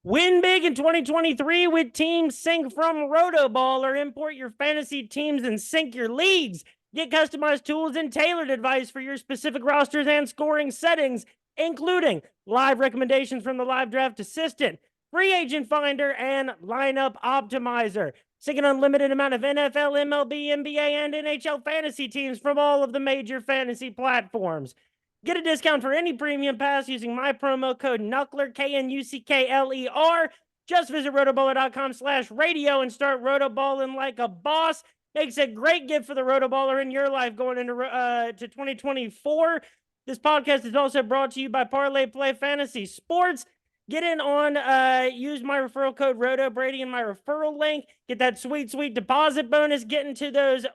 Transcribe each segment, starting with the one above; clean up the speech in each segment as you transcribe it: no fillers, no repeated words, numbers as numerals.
Win big in 2023 with Team Sync from RotoBall, or import your fantasy teams and sync your leagues. Get customized tools and tailored advice for your specific rosters and scoring settings, including live recommendations from the live draft assistant, free agent finder, and lineup optimizer. Sync an unlimited amount of NFL, MLB, NBA, and NHL fantasy teams from all of the major fantasy platforms. Get a discount for any premium pass using my promo code Knuckler, KNUCKLER. Just visit rotoballer.com/radio and start rotoballing like a boss. Makes a great gift for the rotoballer in your life going into to 2024. This podcast is also brought to you by Parlay Play Fantasy Sports. Get in on, use my referral code RotoBrady in my referral link. Get that sweet, sweet deposit bonus. Get into those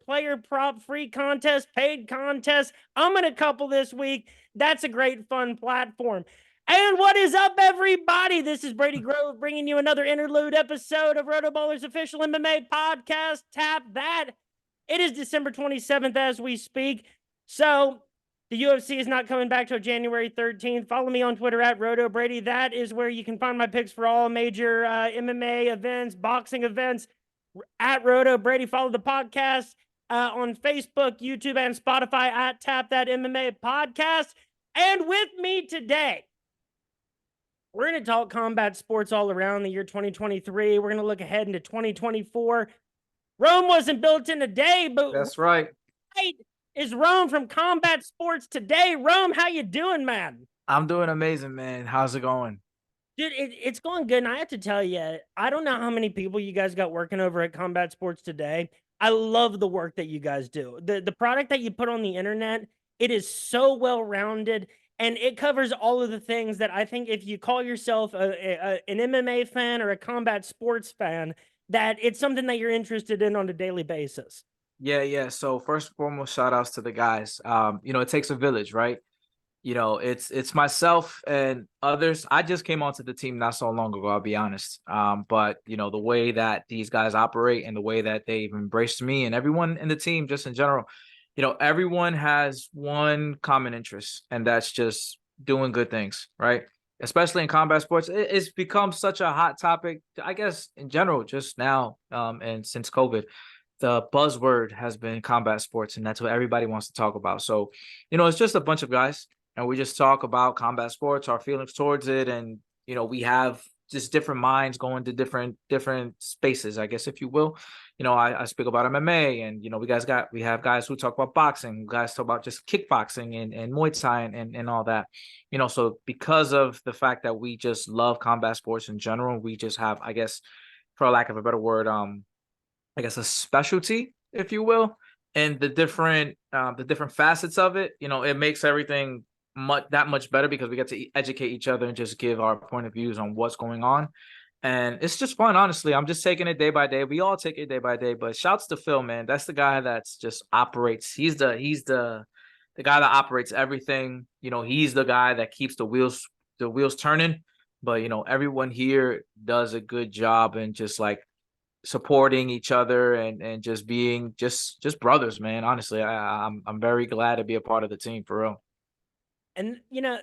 player prop free contests, paid contests. I'm in a couple this week. That's a great, fun platform. And what is up, everybody? This is Brady Grove bringing you another interlude episode of RotoBaller's official MMA podcast. Tap that. It is December 27th as we speak. So the UFC is not coming back till January 13th. Follow me on Twitter at RotoBrady. That is where you can find my picks for all major MMA events, boxing events at RotoBrady. Follow the podcast on Facebook, YouTube, and Spotify at Tap That MMA Podcast. And with me today, we're going to talk combat sports all around the year 2023. We're going to look ahead into 2024. Rome wasn't built in a day, but that's right. Is Rome from Combat Sports today. Rome, how you doing, man? I'm doing amazing, man. How's it going? Dude, it's going good. And I have to tell you, I don't know how many people you guys got working over at Combat Sports today. I love the work that you guys do. The product that you put on the internet, it is so well-rounded, and it covers all of the things that I think if you call yourself an MMA fan or a combat sports fan, that it's something that you're interested in on a daily basis. Yeah. So first and foremost, shout outs to the guys. It takes a village, right? It's myself and others. I just came onto the team not so long ago, I'll be honest. But the way that these guys operate and the way that they've embraced me and everyone in the team, just in general, everyone has one common interest, and that's just doing good things, right? Especially in combat sports. It's become such a hot topic, I guess, in general, just now, and since COVID. The buzzword has been combat sports, and that's what everybody wants to talk about. So, it's just a bunch of guys, and we just talk about combat sports, our feelings towards it, and we have just different minds going to different spaces, I guess, if you will. I speak about MMA, and we have guys who talk about boxing, guys talk about just kickboxing and Muay Thai and all that. So because of the fact that we just love combat sports in general, we just have, I guess, for lack of a better word, I guess a specialty, if you will, and the different facets of it. It makes everything that much better because we get to educate each other and just give our point of views on what's going on. And it's just fun, honestly. I'm just taking it day by day. We all take it day by day. But shouts to Phil, man. That's the guy that's just operates. He's the guy that operates everything. He's the guy that keeps the wheels turning. But everyone here does a good job and just like supporting each other and just being just brothers, man. Honestly, I'm very glad to be a part of the team, for real. And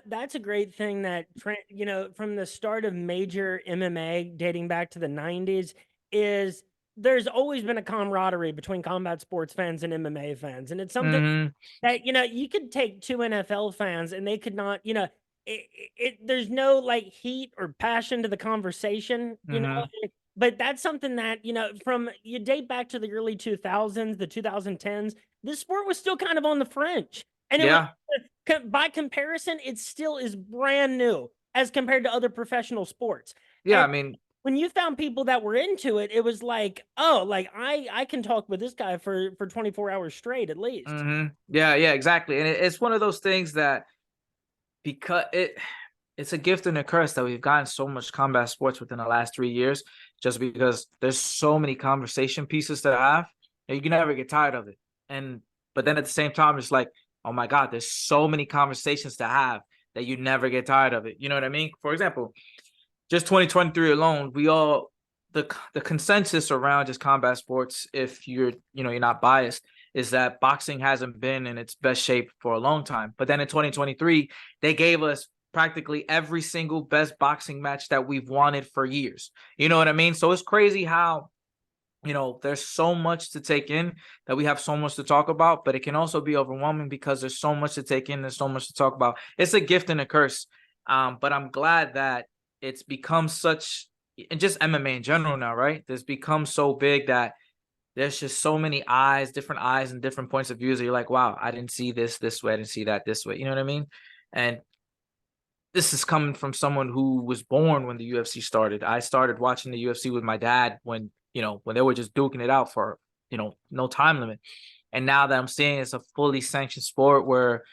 that's a great thing that from the start of major MMA dating back to the 90s is there's always been a camaraderie between combat sports fans and MMA fans, and it's something that you could take two NFL fans and they could not there's no like heat or passion to the conversation, But that's something that, from you date back to the early 2000s, the 2010s, this sport was still kind of on the fringe. And by comparison, it still is brand new as compared to other professional sports. Yeah, and I mean, when you found people that were into it, it was like, oh, like I can talk with this guy for 24 hours straight at least. Yeah, exactly. And it's one of those things that because it's a gift and a curse that we've gotten so much combat sports within the last 3 years, just because there's so many conversation pieces to have, and you can never get tired of it. But then at the same time, it's like, oh my God, there's so many conversations to have that you never get tired of it. You know what I mean? For example, just 2023 alone, the consensus around just combat sports, if you're not biased, is that boxing hasn't been in its best shape for a long time. But then in 2023, they gave us practically every single best boxing match that we've wanted for years. You know what I mean? So it's crazy how, there's so much to take in, that we have so much to talk about, but it can also be overwhelming because there's so much to take in. There's so much to talk about. It's a gift and a curse. But I'm glad that it's become such, and just MMA in general now, right? There's become so big that there's just so many different eyes and different points of views that you're like, wow, I didn't see this way. I didn't see that this way. You know what I mean? And this is coming from someone who was born when the UFC started. I started watching the UFC with my dad when they were just duking it out for, no time limit. And now that I'm seeing it's a fully sanctioned sport where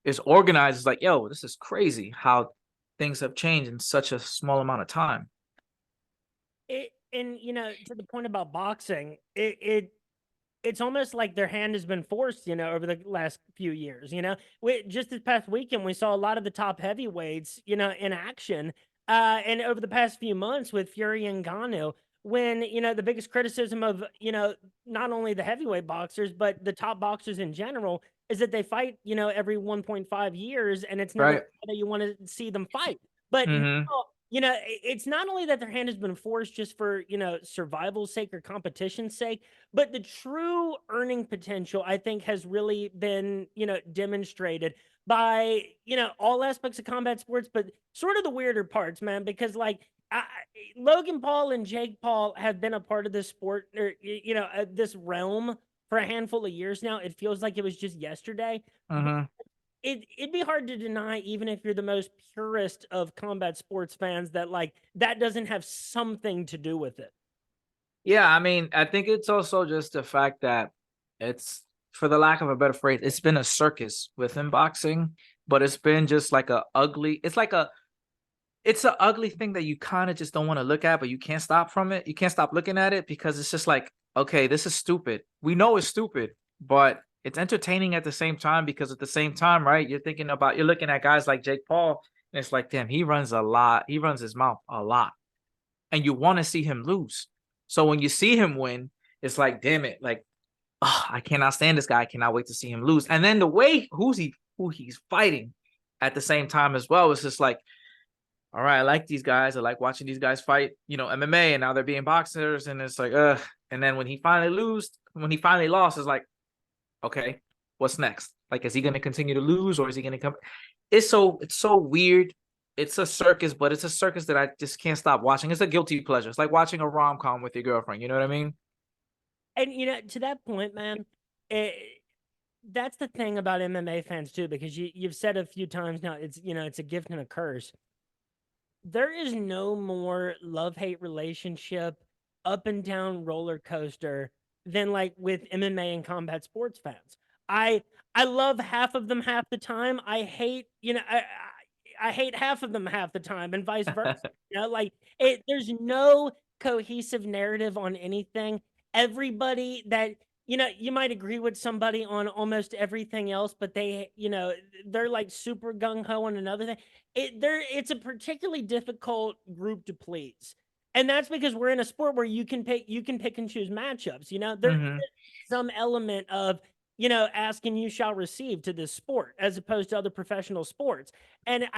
it's organized, it's like, yo, this is crazy how things have changed in such a small amount of time. And to the point about boxing, it's almost like their hand has been forced, over the last few years. Just this past weekend, we saw a lot of the top heavyweights, in action. And over the past few months with Fury and Ngannou, when, the biggest criticism of, not only the heavyweight boxers, but the top boxers in general is that they fight, every 1.5 years, and it's never Right. that you want to see them fight. But now, Mm-hmm. it's not only that their hand has been forced just for, survival's sake or competition's sake, but the true earning potential, I think, has really been, demonstrated by, all aspects of combat sports, but sort of the weirder parts, man, because Logan Paul and Jake Paul have been a part of this sport, or, this realm for a handful of years now. It feels like it was just yesterday. Mm-hmm. It'd be hard to deny, even if you're the most purist of combat sports fans, that that doesn't have something to do with it. Yeah, I mean, I think it's also just the fact that it's, for the lack of a better phrase, it's been a circus within boxing, but it's been just like it's an ugly thing that you kind of just don't want to look at, but you can't stop from it. You can't stop looking at it because it's just like, okay, this is stupid. We know it's stupid, but it's entertaining at the same time, because at the same time, right, you're looking at guys like Jake Paul, and it's like, damn, he runs a lot. He runs his mouth a lot. And you want to see him lose. So when you see him win, it's like, damn it, like, oh, I cannot stand this guy. I cannot wait to see him lose. And then the way who he's fighting at the same time as well, it's just like, all right, I like these guys. I like watching these guys fight, MMA, and now they're being boxers. And it's like, and then when he finally lost, it's like, okay, what's next? Like, is he going to continue to lose, or is he going to come? It's so weird. It's a circus, but it's a circus that I just can't stop watching. It's a guilty pleasure. It's like watching a rom-com with your girlfriend. You know what I mean? And to that point, man, that's the thing about MMA fans too, because you've said a few times now, it's a gift and a curse. There is no more love-hate relationship, up and down roller coaster than with MMA and combat sports fans. I love half of them half the time. I hate, I hate half of them half the time, and vice versa. There's no cohesive narrative on anything. Everybody that you might agree with somebody on almost everything else, but they're super gung ho on another thing. It's a particularly difficult group to please, and that's because we're in a sport where you can pick and choose matchups. There Mm-hmm. is some element of ask and you shall receive to this sport, as opposed to other professional sports. And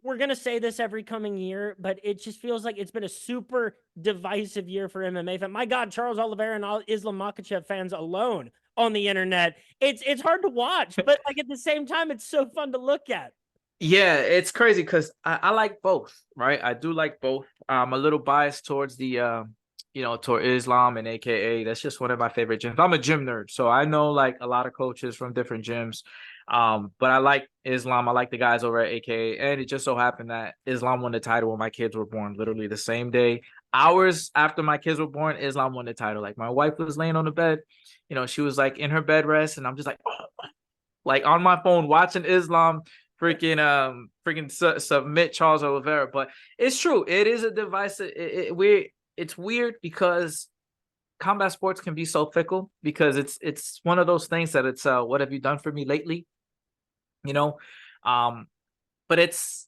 we're going to say this every coming year, but it just feels like it's been a super divisive year for MMA fans. My God, Charles Oliveira and Islam Makhachev fans alone on the internet. It's hard to watch, but at the same time, it's so fun to look at. Yeah, it's crazy because I like both, right? I do like both. I'm a little biased towards toward Islam and AKA. That's just one of my favorite gyms. I'm a gym nerd, so I know a lot of coaches from different gyms. But I like Islam. I like the guys over at AKA, and it just so happened that Islam won the title when my kids were born, literally the same day. Hours after my kids were born, Islam won the title. Like, my wife was laying on the bed, she was in her bed rest, and I'm just on my phone watching Islam freaking submit Charles Oliveira. But it's true, it is a divisive. It's weird because combat sports can be so fickle, because it's one of those things that it's what have you done for me lately, you know but it's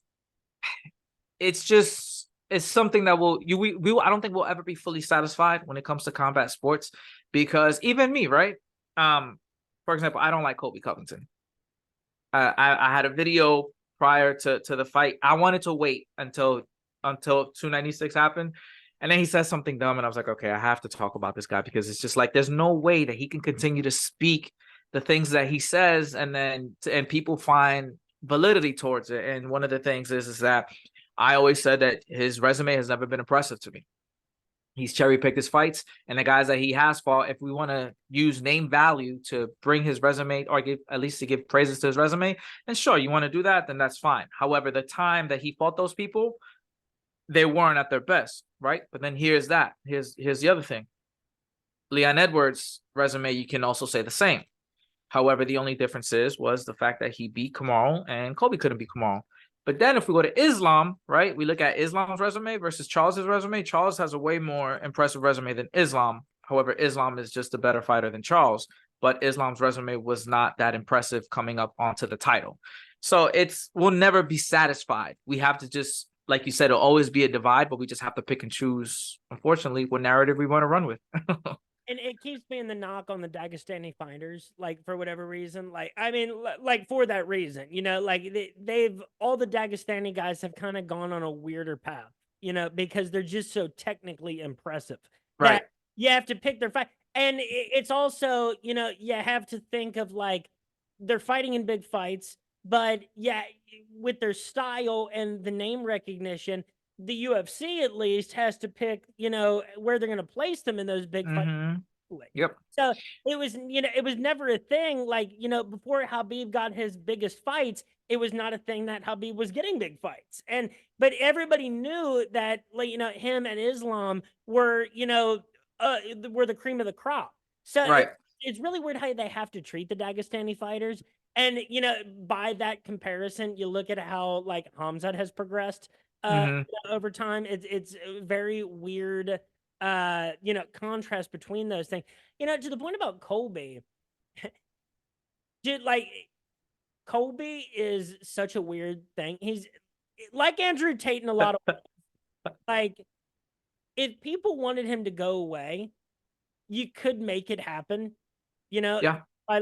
something that I don't think we'll ever be fully satisfied when it comes to combat sports, because even me, right, for example, I don't like Colby Covington. I had a video prior to the fight. I wanted to wait until 296 happened. And then he says something dumb, and I was like, okay, I have to talk about this guy, because it's just like there's no way that he can continue to speak the things that he says, and people find validity towards it. And one of the things is that I always said that his resume has never been impressive to me. He's cherry picked his fights, and the guys that he has fought, if we want to use name value to bring his resume, or at least to give praises to his resume, then sure, you want to do that, then that's fine. However, the time that he fought those people, they weren't at their best, right? But then here's the other thing. Leon Edwards' resume, you can also say the same. However, the only difference was the fact that he beat Kamaru, and Colby couldn't beat Kamaru. But then if we go to Islam, right, we look at Islam's resume versus Charles's resume. Charles has a way more impressive resume than Islam. However, Islam is just a better fighter than Charles, but Islam's resume was not that impressive coming up onto the title. So we'll never be satisfied. We have to just, like you said, it'll always be a divide, but we just have to pick and choose, unfortunately, what narrative we want to run with. And it keeps being the knock on the Dagestani fighters, like, for whatever reason. Like, I mean, like, for that reason, like, all the Dagestani guys have kind of gone on a weirder path, because they're just so technically impressive. Right. That you have to pick their fight. And it's also, you have to think of, like, they're fighting in big fights, but yeah, with their style and the name recognition, the UFC at least has to pick, where they're going to place them in those big fights. Yep. So it was never a thing like, before Khabib got his biggest fights, it was not a thing that Khabib was getting big fights. But everybody knew that, like, him and Islam were, were the cream of the crop. So right. It's really weird how they have to treat the Dagestani fighters. And, by that comparison, you look at how, like, Hamzat has progressed over time. It's a very weird, contrast between those things. To the point about Colby, dude, like, Colby is such a weird thing. He's like Andrew Tate in a lot of ways. Like, if people wanted him to go away, you could make it happen, Yeah. by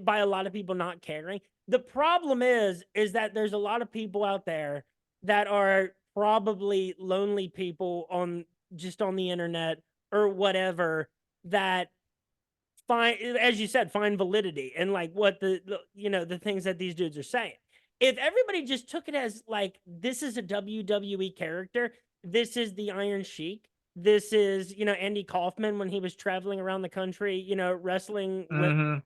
by a lot of people not caring. The problem is that there's a lot of people out there that are probably lonely people on the internet or whatever that find, as you said, find validity in, like, what the things that these dudes are saying. If everybody just took it as, like, this is a WWE character, this is the Iron Sheik, this is, Andy Kaufman when he was traveling around the country, wrestling with,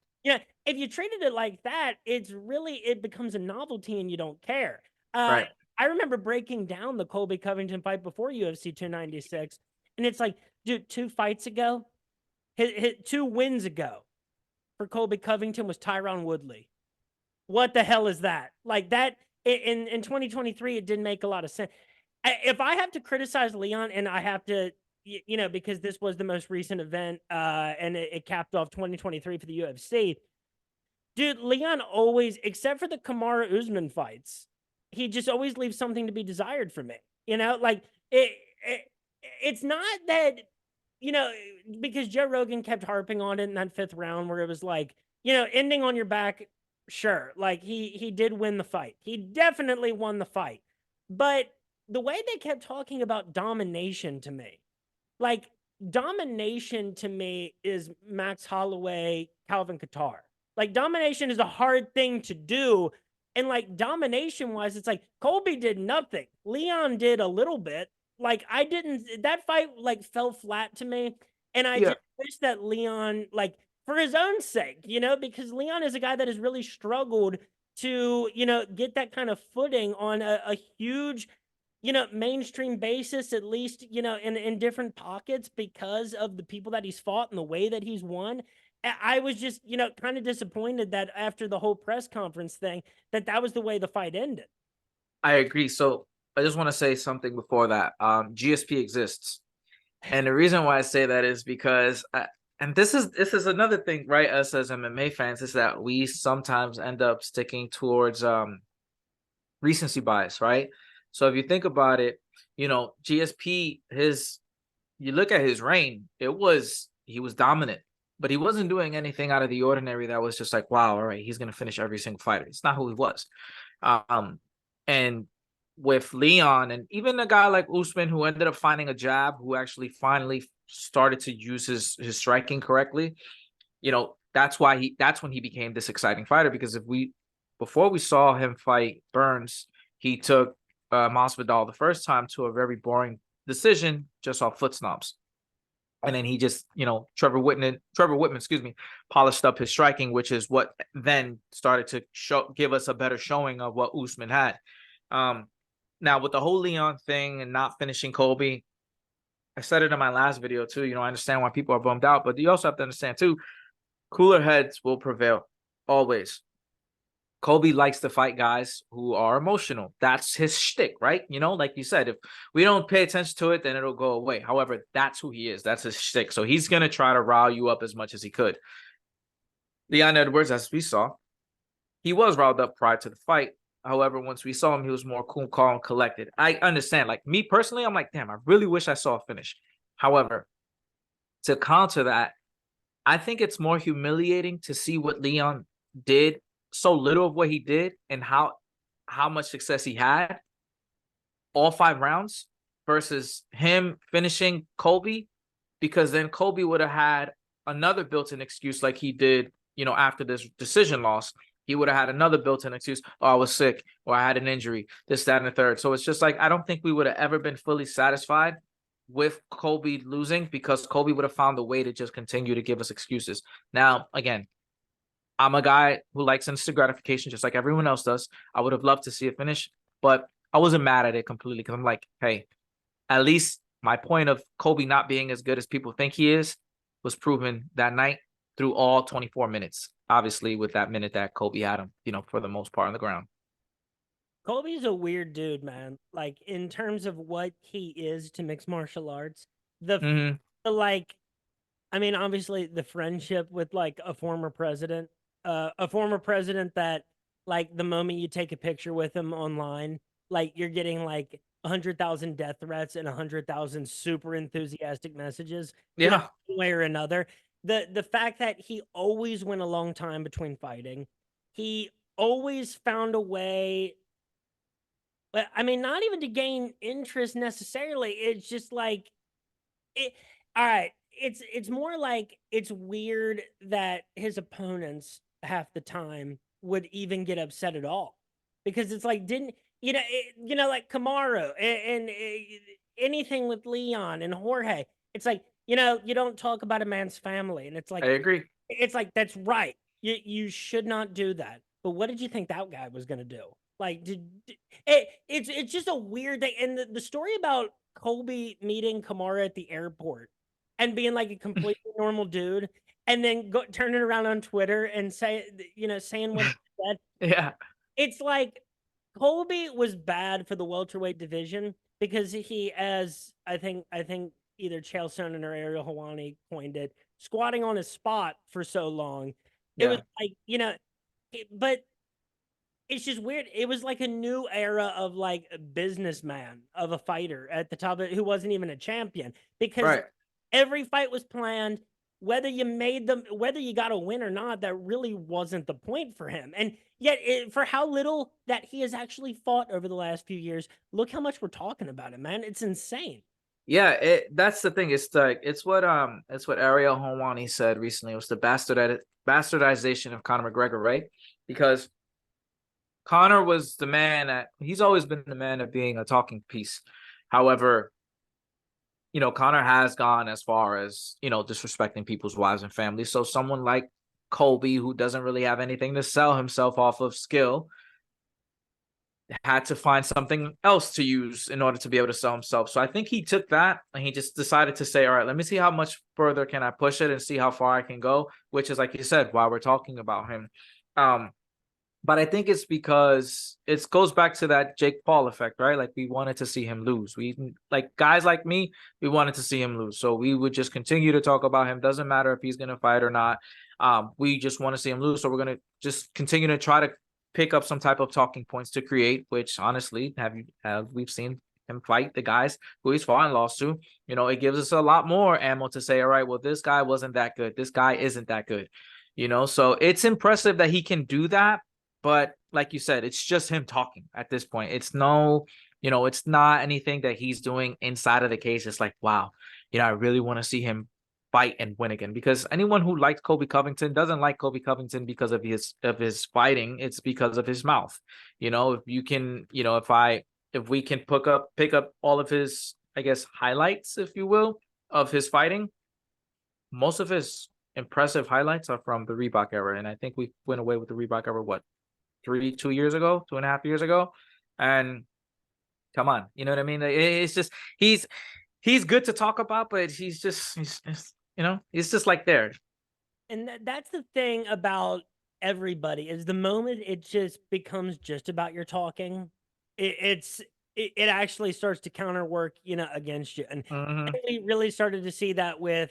if you treated it like that, it becomes a novelty and you don't care. Right. I remember breaking down the Colby Covington fight before UFC 296, and it's like, dude, 2 fights ago, his 2 wins ago for Colby Covington was Tyron Woodley. What the hell is that? Like, that in 2023, it didn't make a lot of sense. If I have to criticize Leon, and I have to, because this was the most recent event, and it capped off 2023 for the UFC. Dude, Leon always, except for the Kamaru Usman fights, he just always leaves something to be desired for me. Like, it's not that, because Joe Rogan kept harping on it in that 5th round where it was like, ending on your back, sure. Like, he did win the fight. He definitely won the fight. But the way they kept talking about domination to me, like, domination to me is Max Holloway, Calvin Kattar. Like, domination is a hard thing to do. And, like, domination wise, it's like Colby did nothing. Leon did a little bit. Like, that fight, like, fell flat to me. And I just wish that Leon, like, for his own sake, because Leon is a guy that has really struggled to, get that kind of footing on a huge, mainstream basis, at least, in different pockets, because of the people that he's fought and the way that he's won. I was just, kind of disappointed that after the whole press conference thing, that was the way the fight ended. I agree. So I just want to say something before that. GSP exists. And the reason why I say that is because, and this is another thing, right? Us as MMA fans, is that we sometimes end up sticking towards recency bias, right? So if you think about it, GSP, you look at his reign, he was dominant, but he wasn't doing anything out of the ordinary that was just like, wow, all right, he's going to finish every single fighter. It's not who he was. And with Leon and even a guy like Usman who ended up finding a jab, who actually finally started to use his striking correctly, that's when he became this exciting fighter. Because before we saw him fight Burns, he took Masvidal the first time to a very boring decision just off foot snobs. And then he just, Trevor Whitman, polished up his striking, which is what then started to give us a better showing of what Usman had. Now with the whole Leon thing and not finishing Colby, I said it in my last video too. I understand why people are bummed out, but you also have to understand too, cooler heads will prevail always. Colby likes to fight guys who are emotional. That's his shtick, right? Like you said, if we don't pay attention to it, then it'll go away. However, that's who he is. That's his shtick. So he's going to try to rile you up as much as he could. Leon Edwards, as we saw, he was riled up prior to the fight. However, once we saw him, he was more cool, calm, collected. I understand. Like me personally, I'm like, damn, I really wish I saw a finish. However, to counter that, I think it's more humiliating to see what Leon did, so little of what he did, and how much success he had all 5 rounds versus him finishing Colby, because then Colby would have had another built-in excuse like he did, after this decision loss. He would have had another built-in excuse. Oh, I was sick, or I had an injury, this, that, and the third. So it's just like, I don't think we would have ever been fully satisfied with Colby losing, because Colby would have found a way to just continue to give us excuses. Now, again, I'm a guy who likes instant gratification just like everyone else does. I would have loved to see it finish, but I wasn't mad at it completely, because I'm like, hey, at least my point of Colby not being as good as people think he is was proven that night through all 24 minutes. Obviously, with that minute that Colby had him, for the most part on the ground. Colby's a weird dude, man. Like, in terms of what he is to mixed martial arts, obviously the friendship with like a former president that, like, the moment you take a picture with him online, like, you're getting like 100,000 death threats and 100,000 super enthusiastic messages, Yeah, one way or another. The fact that he always went a long time between fighting, he always found a way. But I mean, not even to gain interest necessarily. It's just like it. All right, it's more like it's weird that his opponents half the time would even get upset at all, because it's like, didn't like Kamaru and anything with Leon and Jorge. It's like, you don't talk about a man's family, and it's I like, agree. that's right. You should not do that. But what did you think that guy was going to do? Like, it's just a weird thing. And the story about Colby meeting Kamara at the airport and being like a completely normal dude, and then turning around on Twitter and saying what he said. Yeah, It's like Colby was bad for the welterweight division because he, as I think either Chael Sonnen or Ariel Helwani coined it, squatting on his spot for so long. It was yeah, like, but it's just weird. It was like a new era of like a businessman, of a fighter at the top of it, who wasn't even a champion, because right. every fight was planned. Whether you got a win or not, that really wasn't the point for him. And yet, for how little that he has actually fought over the last few years, look how much we're talking about him, man. It's insane. Yeah, that's the thing. It's what Ariel Helwani said recently. It was the bastardization of Conor McGregor, right? Because Conor was the man he's always been the man of being a talking piece. However, Conor has gone as far as, disrespecting people's wives and families. So someone like Colby, who doesn't really have anything to sell himself off of skill, had to find something else to use in order to be able to sell himself. So I think he took that and he just decided to say, all right, let me see how much further can I push it and see how far I can go, which is, like you said, why we're talking about him. But I think it's because it goes back to that Jake Paul effect, right? Like, we wanted to see him lose. Like, guys like me, we wanted to see him lose. So we would just continue to talk about him. Doesn't matter if he's going to fight or not. We just want to see him lose. So we're going to just continue to try to pick up some type of talking points to create, which honestly, we've seen him fight the guys who he's fought and lost to. It gives us a lot more ammo to say, all right, well, this guy wasn't that good. This guy isn't that good. So it's impressive that he can do that. But like you said, it's just him talking at this point. It's no, it's not anything that he's doing inside of the cage. It's like, wow, I really want to see him fight and win again. Because anyone who likes Colby Covington doesn't like Colby Covington because of his fighting. It's because of his mouth. If you can, if we can pick up all of his, I guess, highlights, if you will, of his fighting, most of his impressive highlights are from the Reebok era. And I think we went away with the Reebok era, what, 2.5 years ago. And come on, you know what I mean? It's just he's good to talk about, but he's just like there. And that's the thing about everybody is the moment it just becomes just about your talking, it actually starts to counterwork, against you. And Mm-hmm. we really started to see that with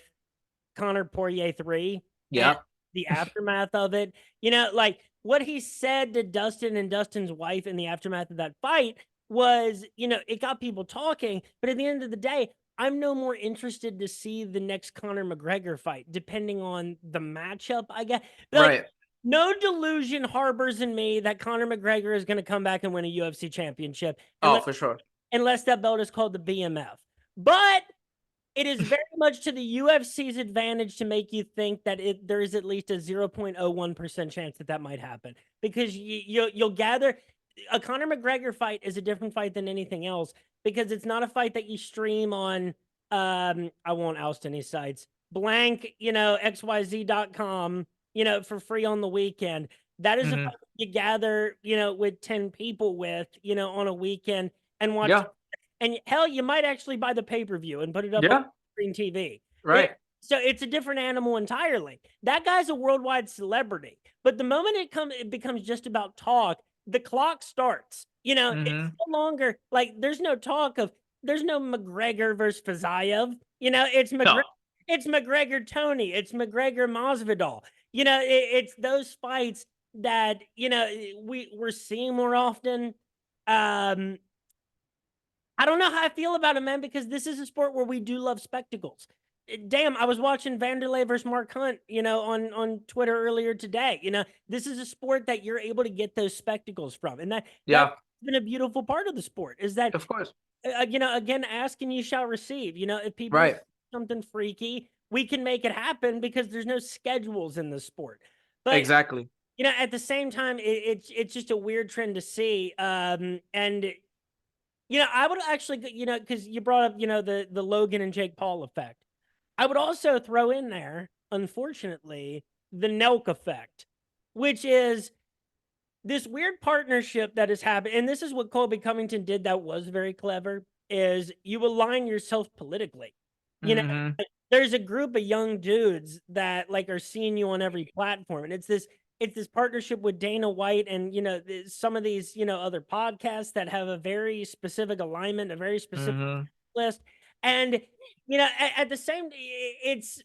Conor Poirier 3 and Yeah. the aftermath of it. Like what he said to Dustin and Dustin's wife in the aftermath of that fight was, it got people talking. But at the end of the day, I'm no more interested to see the next Conor McGregor fight, depending on the matchup, I guess. Like, Right. no delusion harbors in me that Conor McGregor is going to come back and win a UFC championship Oh, for sure. unless that belt is called the BMF. But it is very much to the UFC's advantage to make you think that there is at least a 0.01% chance that might happen, because you'll gather a Conor McGregor fight is a different fight than anything else, because it's not a fight that you stream on I won't oust any sites, blank, xyz.com, for free on the weekend. That is a Mm-hmm. fight you gather, with 10 people with, on a weekend and watch. Yeah. And hell, you might actually buy the pay-per-view and put it up on Yeah. screen TV. Right. So it's a different animal entirely. That guy's a worldwide celebrity. But the moment it becomes just about talk, the clock starts. Mm-hmm. It's no longer like there's no McGregor versus Fazayev. No. It's McGregor Tony. It's McGregor Masvidal. It's those fights that we're seeing more often. I don't know how I feel about it, man, because this is a sport where we do love spectacles. Damn, I was watching Vanderlei versus Mark Hunt, on Twitter earlier today. This is a sport that you're able to get those spectacles from, and that's Yeah. been a beautiful part of the sport. Is that, Of course. again, ask and you shall receive. If people Right. something freaky, we can make it happen because there's no schedules in the sport. But Exactly. at the same time, it's just a weird trend to see. And I would actually, because you brought up, the Logan and Jake Paul effect. I would also throw in there, unfortunately, the Nelk effect, which is this weird partnership that has happened. And this is what Colby Covington did that was very clever, is you align yourself politically. Mm-hmm. There's a group of young dudes that are seeing you on every platform. And it's this partnership with Dana White and, some of these, other podcasts that have a very specific alignment, a very specific Mm-hmm. list. And, at the same, it's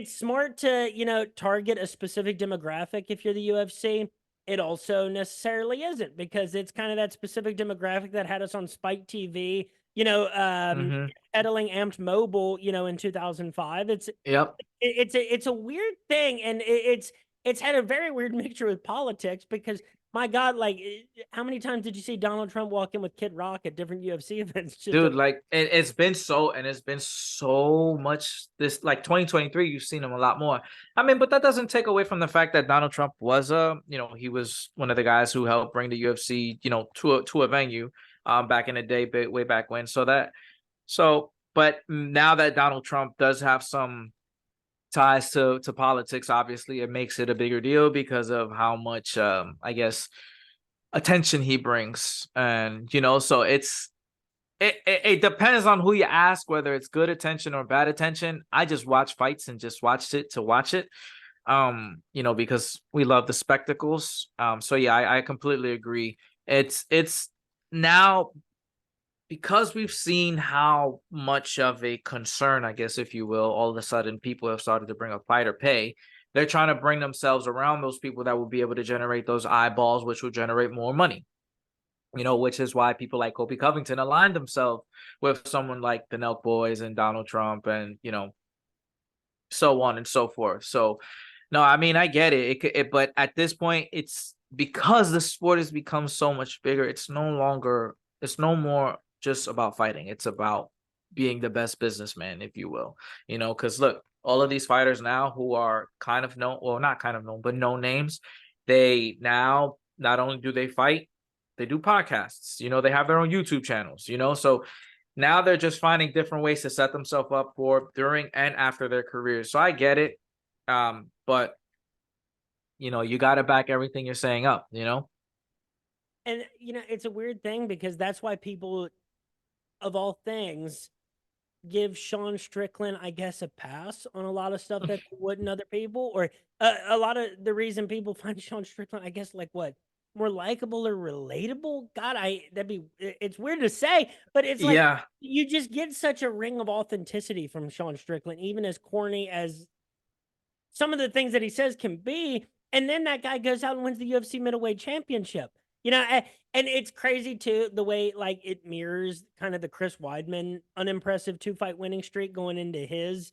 smart to, target a specific demographic if you're the UFC. It also necessarily isn't, because it's kind of that specific demographic that had us on Spike TV, Mm-hmm. peddling Amped Mobile, in 2005. Yep. It's a weird thing, and it's had a very weird mixture with politics, because my God, how many times did you see Donald Trump walk in with Kid Rock at different UFC events? Dude, like it's been so much this, like, 2023, you've seen him a lot more. I mean, but that doesn't take away from the fact that Donald Trump was he was one of the guys who helped bring the UFC, to a venue back in the day, way back when. But now that Donald Trump does have some ties to politics, obviously it makes it a bigger deal because of how much I guess attention he brings. And so it depends on who you ask, whether it's good attention or bad attention. I just watch fights and just watch it to watch it, because we love the spectacles. So yeah, I completely agree. It's now, because we've seen how much of a concern, I guess, if you will, all of a sudden people have started to bring up fighter pay. They're trying to bring themselves around those people that will be able to generate those eyeballs, which will generate more money. Which is why people like Kobe Covington aligned themselves with someone like the Nelk Boys and Donald Trump and, so on and so forth. So, no, I mean, I get it. But at this point, it's because the sport has become so much bigger, it's no more just about fighting. It's about being the best businessman, if you will. Because look, all of these fighters now who are kind of known, well, not kind of known, but known names, they now not only do they fight, they do podcasts. They have their own YouTube channels. So now they're just finding different ways to set themselves up for during and after their careers. So I get it, but you got to back everything you're saying up. And it's a weird thing because that's why people, of all things, give Sean Strickland, I guess, a pass on a lot of stuff that they wouldn't other people, or a lot of the reason people find Sean Strickland, I guess, like what, more likable or relatable. God, it's weird to say, but it's like Yeah, you just get such a ring of authenticity from Sean Strickland, even as corny as some of the things that he says can be. And then that guy goes out and wins the UFC middleweight championship. And it's crazy too, the way like it mirrors kind of the Chris Weidman unimpressive 2-fight winning streak going into his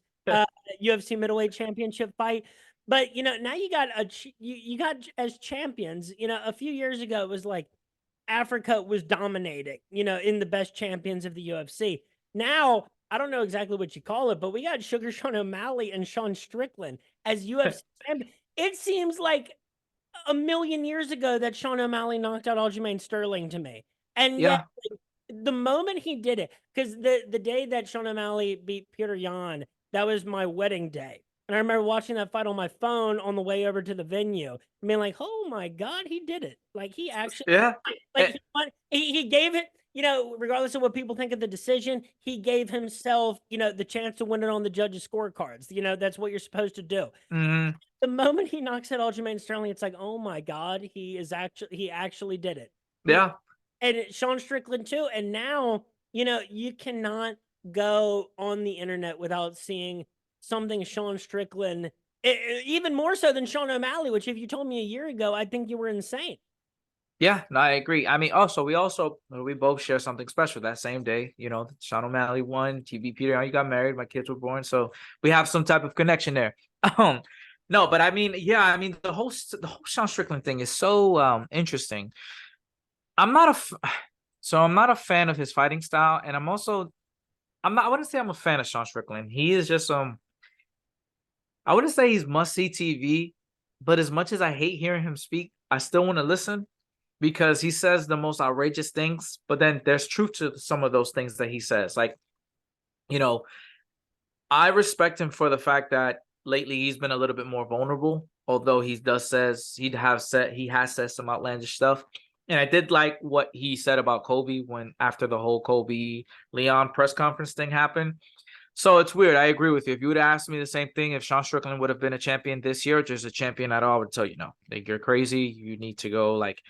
UFC middleweight championship fight. But now you got you got as champions. A few years ago it was like Africa was dominating, in the best champions of the UFC. Now, I don't know exactly what you call it, but we got Sugar Sean O'Malley and Sean Strickland as UFC champions. It seems like a million years ago that Sean O'Malley knocked out Aljamain Sterling to me. And yet, yeah, the moment he did it, because the day that Sean O'Malley beat Peter Yan, that was my wedding day. And I remember watching that fight on my phone on the way over to the venue, and being like, "Oh my God, he did it! Like he actually, yeah, like eh, he gave it. Regardless of what people think of the decision, he gave himself, the chance to win it on the judges' scorecards. That's what you're supposed to do. mhm, The moment he knocks out Aljamain Sterling, it's like, oh my God, he actually did it. yeah, And Sean Strickland too. And now, you cannot go on the internet without seeing something Sean Strickland, even more so than Sean O'Malley, which if you told me a year ago, I'd think you were insane. yeah. No, I agree. I mean, we both share something special that same day. Sean O'Malley won. TB Peter, you got married. My kids were born, so we have some type of connection there. Um, no, but I mean, yeah, I mean the whole Sean Strickland thing is so interesting. I'm not a f- so I'm not a fan of his fighting style, and I'm not. I wouldn't say I'm a fan of Sean Strickland. He is just I wouldn't say he's must see TV, but as much as I hate hearing him speak, I still want to listen because he says the most outrageous things. But then there's truth to some of those things that he says. Like, you know, I respect him for the fact that lately he's been a little bit more vulnerable, although he has said some outlandish stuff. And I did like what he said about Kobe when after the whole Kobe Leon press conference thing happened. So it's weird. I agree with you. If you would have asked me the same thing, if Sean Strickland would have been a champion this year, or just a champion at all, I would tell you no. Like you're crazy. You need to go like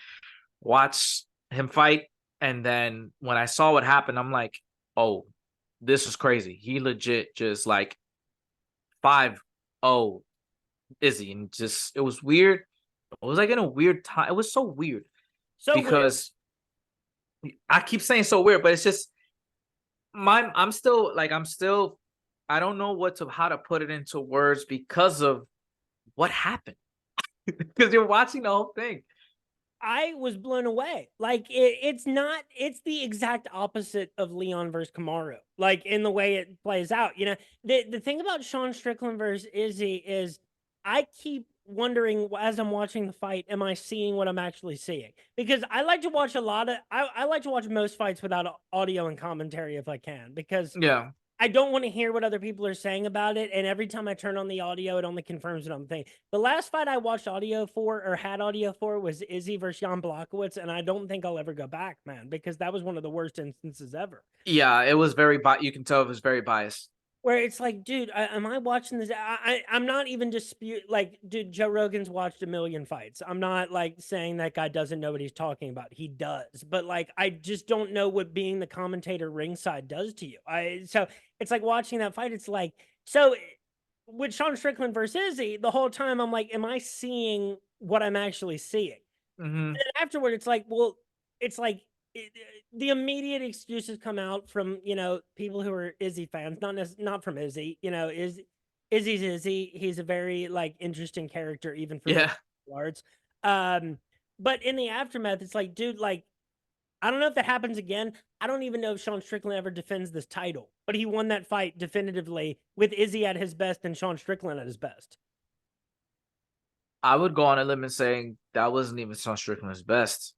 watch him fight. And then when I saw what happened, I'm like, oh, this is crazy. He legit just like 5-0 Izzy. And just it was weird. It was like in a weird time. It was so weird So weird. because I keep saying so weird, but it's just I'm still I don't know how to put it into words because of what happened. Because you're watching the whole thing. I was blown away. Like it's the exact opposite of Leon versus Kamaru. Like in the way it plays out. The thing about Sean Strickland versus Izzy is I keep wondering as I'm watching the fight, am I seeing what I'm actually seeing? Because I like to watch I like to watch most fights without audio and commentary if I can, because Yeah. I don't want to hear what other people are saying about it. And every time I turn on the audio, it only confirms what I'm thinking. The last fight I watched audio for or had audio for was Izzy versus Jan Blachowicz. And I don't think I'll ever go back, man, because that was one of the worst instances ever. Yeah, it was you can tell it was very biased. Where it's like, dude, am I watching this? I'm not even like, dude, Joe Rogan's watched a million fights. I'm not like saying that guy doesn't know what he's talking about. He does, but like, I just don't know what being the commentator ringside does to you. So it's like watching that fight. It's like, so with Sean Strickland versus Izzy, the whole time I'm like, am I seeing what I'm actually seeing? Hmm. And afterward, it's like, well, it's like the immediate excuses come out from people who are Izzy fans, not from Izzy. Izzy's Izzy. He's a very like interesting character, even for me Yeah. arts. Um, But in the aftermath, it's like, dude, like, I don't know if that happens again. I don't even know if Sean Strickland ever defends this title, but he won that fight definitively with Izzy at his best and Sean Strickland at his best. I would go on a limb and saying that wasn't even Sean Strickland's best.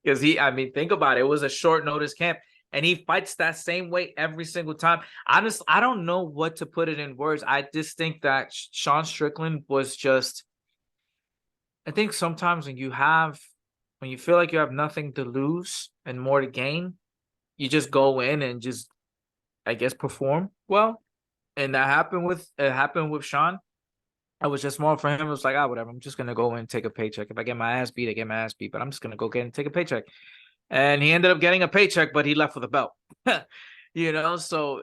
Because I mean, think about it. It was a short notice camp, and he fights that same way every single time. Honestly, I don't know what to put it in words. I just think that Sean Strickland was just, I think sometimes when you feel like you have nothing to lose and more to gain, you just go in and just, I guess, perform well. And it happened with Sean. It was just more for him. It was like, whatever. I'm just gonna go in and take a paycheck. If I get my ass beat, I get my ass beat. But I'm just gonna go get and take a paycheck. And he ended up getting a paycheck, but he left with a belt. So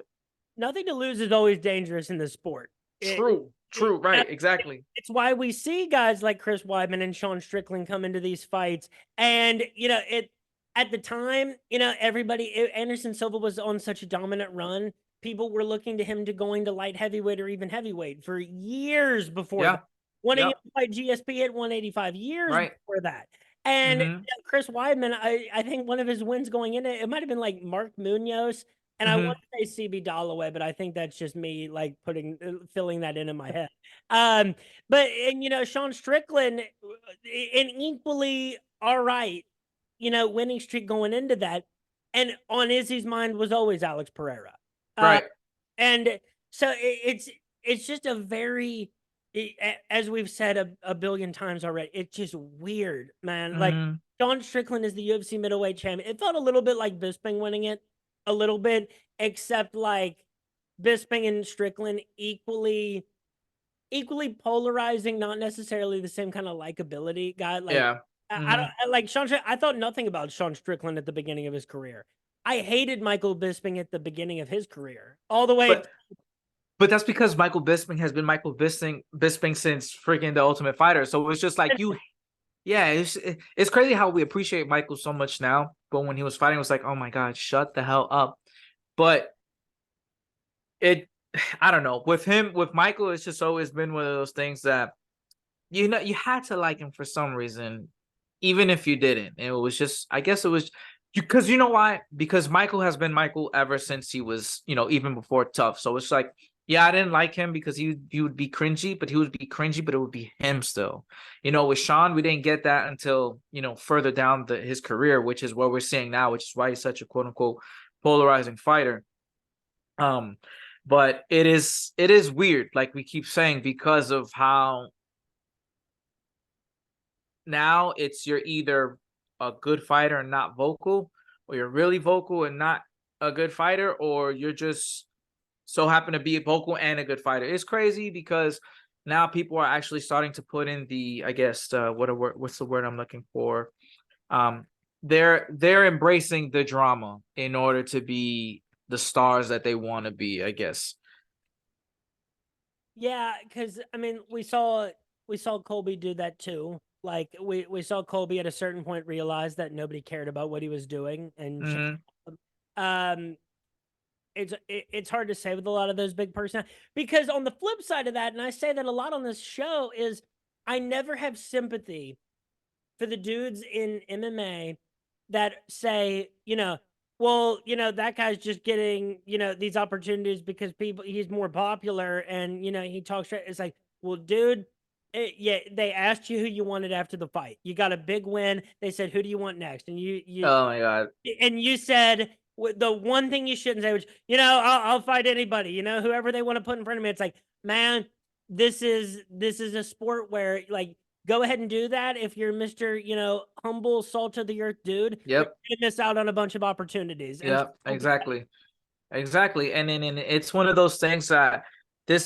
Nothing to lose is always dangerous in this sport. true, right, exactly. It's why we see guys like Chris Weidman and Sean Strickland come into these fights. And, at the time, Anderson Silva was on such a dominant run. People were looking to him to going to light heavyweight or even heavyweight for years before that. Wanting him to fight GSP at 185 years before that. And Chris Weidman, I think one of his wins going in it might have been like Mark Munoz. And I want to say CB Dollaway, but I think that's just me like filling that in my head. Sean Strickland, an equally all right, winning streak going into that. And on Izzy's mind was always Alex Pereira. Right. And so it's just a very, as we've said a billion times already, it's just weird, man. Like Sean Strickland is the UFC middleweight champion. It felt a little bit like Bisping winning it. A little bit, except like Bisping and Strickland equally polarizing, not necessarily the same kind of likability guy. Like, I don't like Sean. I thought nothing about Sean Strickland at the beginning of his career. I hated Michael Bisping at the beginning of his career, all the way. But that's because Michael Bisping has been Michael Bisping since freaking The Ultimate Fighter. So it's just like it's crazy how we appreciate Michael so much now, but when he was fighting, it was like, oh my God, shut the hell up. But I don't know. With Michael, it's just always been one of those things that, you had to like him for some reason, even if you didn't. It was just, I guess it was because you know why? Because Michael has been Michael ever since he was, even before Tough. So it's like, yeah, I didn't like him because he would be cringy, but it would be him still. With Sean, we didn't get that until, further down his career, which is what we're seeing now, which is why he's such a quote unquote polarizing fighter. But it is weird, like we keep saying, because of how now you're either a good fighter and not vocal, or you're really vocal and not a good fighter, or you're just so happen to be vocal and a good fighter. It's crazy because now people are actually starting to put in the, I guess, what's the word I'm looking for? They're embracing the drama in order to be the stars that they want to be, I guess. Yeah, because I mean, we saw Colby do that too. Like we saw Colby at a certain point realize that nobody cared about what he was doing, and it's hard to say with a lot of those big personalities, because on the flip side of that, and I say that a lot on this show, is I never have sympathy for the dudes in MMA that say, well, that guy's just getting, these opportunities because he's more popular and, he talks straight. It's like, well, dude, they asked you who you wanted after the fight. You got a big win. They said, who do you want next? And oh my God. And you said, the one thing you shouldn't say was, I'll fight anybody, whoever they want to put in front of me. It's like, man, this is a sport where, like, go ahead and do that if you're Mr. Humble, salt of the earth dude. Yep. You miss out on a bunch of opportunities. Yep, exactly. Exactly. And it's one of those things that I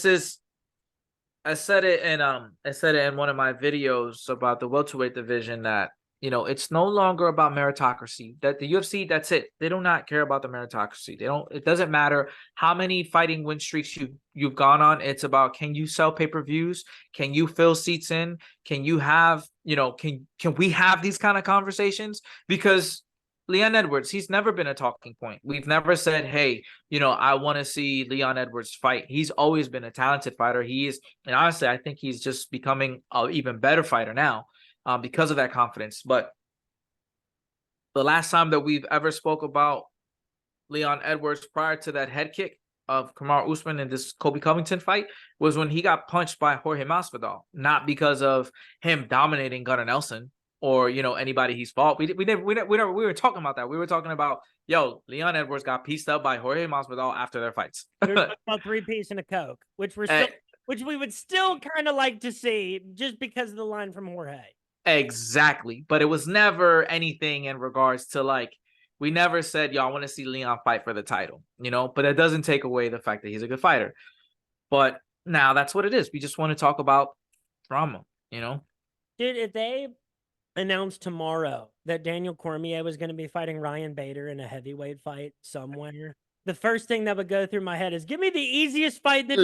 said it in one of my videos about the welterweight division that, it's no longer about meritocracy. That the UFC, that's it. They do not care about the meritocracy. It doesn't matter how many fighting win streaks you've gone on. It's about, can you sell pay-per-views? Can you fill seats in? Can you have, can we have these kind of conversations? Because Leon Edwards, he's never been a talking point. We've never said, hey, I want to see Leon Edwards fight. He's always been a talented fighter. And honestly, I think he's just becoming an even better fighter now. because of that confidence. But the last time that we've ever spoke about Leon Edwards prior to that head kick of Kamaru Usman in this Colby Covington fight was when he got punched by Jorge Masvidal, not because of him dominating Gunnar Nelson or, you know, anybody he's fought. We were talking about that. We were talking about, yo, Leon Edwards got pieced up by Jorge Masvidal after their fights. We were talking about 3-piece and a Coke, which we would still kind of like to see just because of the line from Jorge. Exactly. But it was never anything in regards to, like, we never said, yo, I want to see Leon fight for the title, you know, but it doesn't take away the fact that he's a good fighter. But now that's what it is. We just want to talk about drama, you know? Dude, if they announced tomorrow that Daniel Cormier was going to be fighting Ryan Bader in a heavyweight fight somewhere, the first thing that would go through my head is, give me the easiest fight that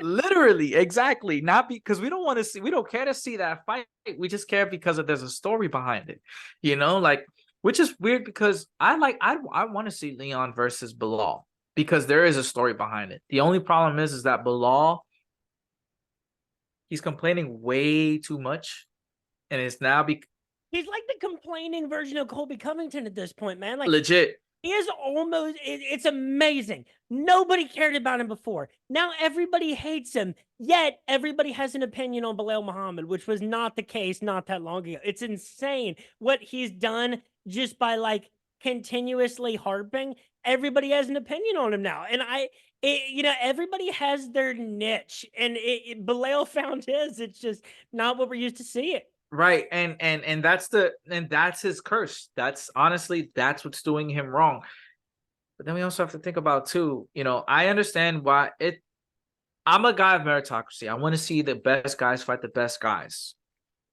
Literally, exactly. Not because we don't care to see that fight. We just care because there's a story behind it, you know, like, which is weird because I want to see Leon versus Bilal because there is a story behind it. The only problem is that Bilal, he's complaining way too much, and it's now he's like the complaining version of Colby Covington at this point, man. Like, legit. He is almost, it's amazing. Nobody cared about him before. Now everybody hates him, yet everybody has an opinion on Belal Muhammad, which was not the case not that long ago. It's insane what he's done just by like continuously harping. Everybody has an opinion on him now. And you know, everybody has their niche, and Belal found his. It's just not what we're used to seeing. Right. And that's his curse. That's honestly, that's what's doing him wrong. But then we also have to think about too, you know, I understand why I'm a guy of meritocracy. I want to see the best guys fight the best guys.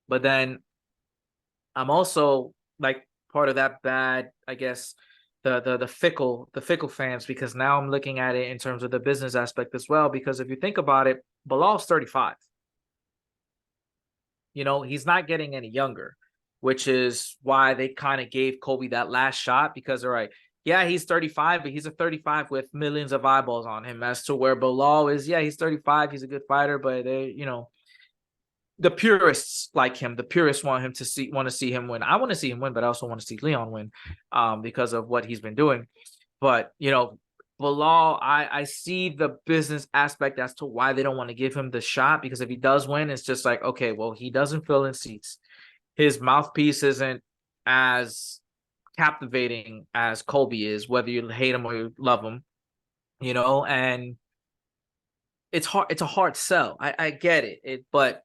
But then I'm also like part of that bad, I guess, the fickle fans, because now I'm looking at it in terms of the business aspect as well. Because if you think about it, Bilal's 35. You know, he's not getting any younger, which is why they kind of gave Colby that last shot because, all right, yeah, he's 35, but he's a 35 with millions of eyeballs on him, as to where Bilal is, yeah, he's 35, he's a good fighter, but they, you know, the purists like him. The purists want to see him win. I want to see him win, but I also want to see Leon win because of what he's been doing. But, you know, Bilal, I see the business aspect as to why they don't want to give him the shot, because if he does win, it's just like, okay, well, he doesn't fill in seats. His mouthpiece isn't as captivating as Colby is, whether you hate him or you love him, you know, and it's hard. It's a hard sell. I get it, but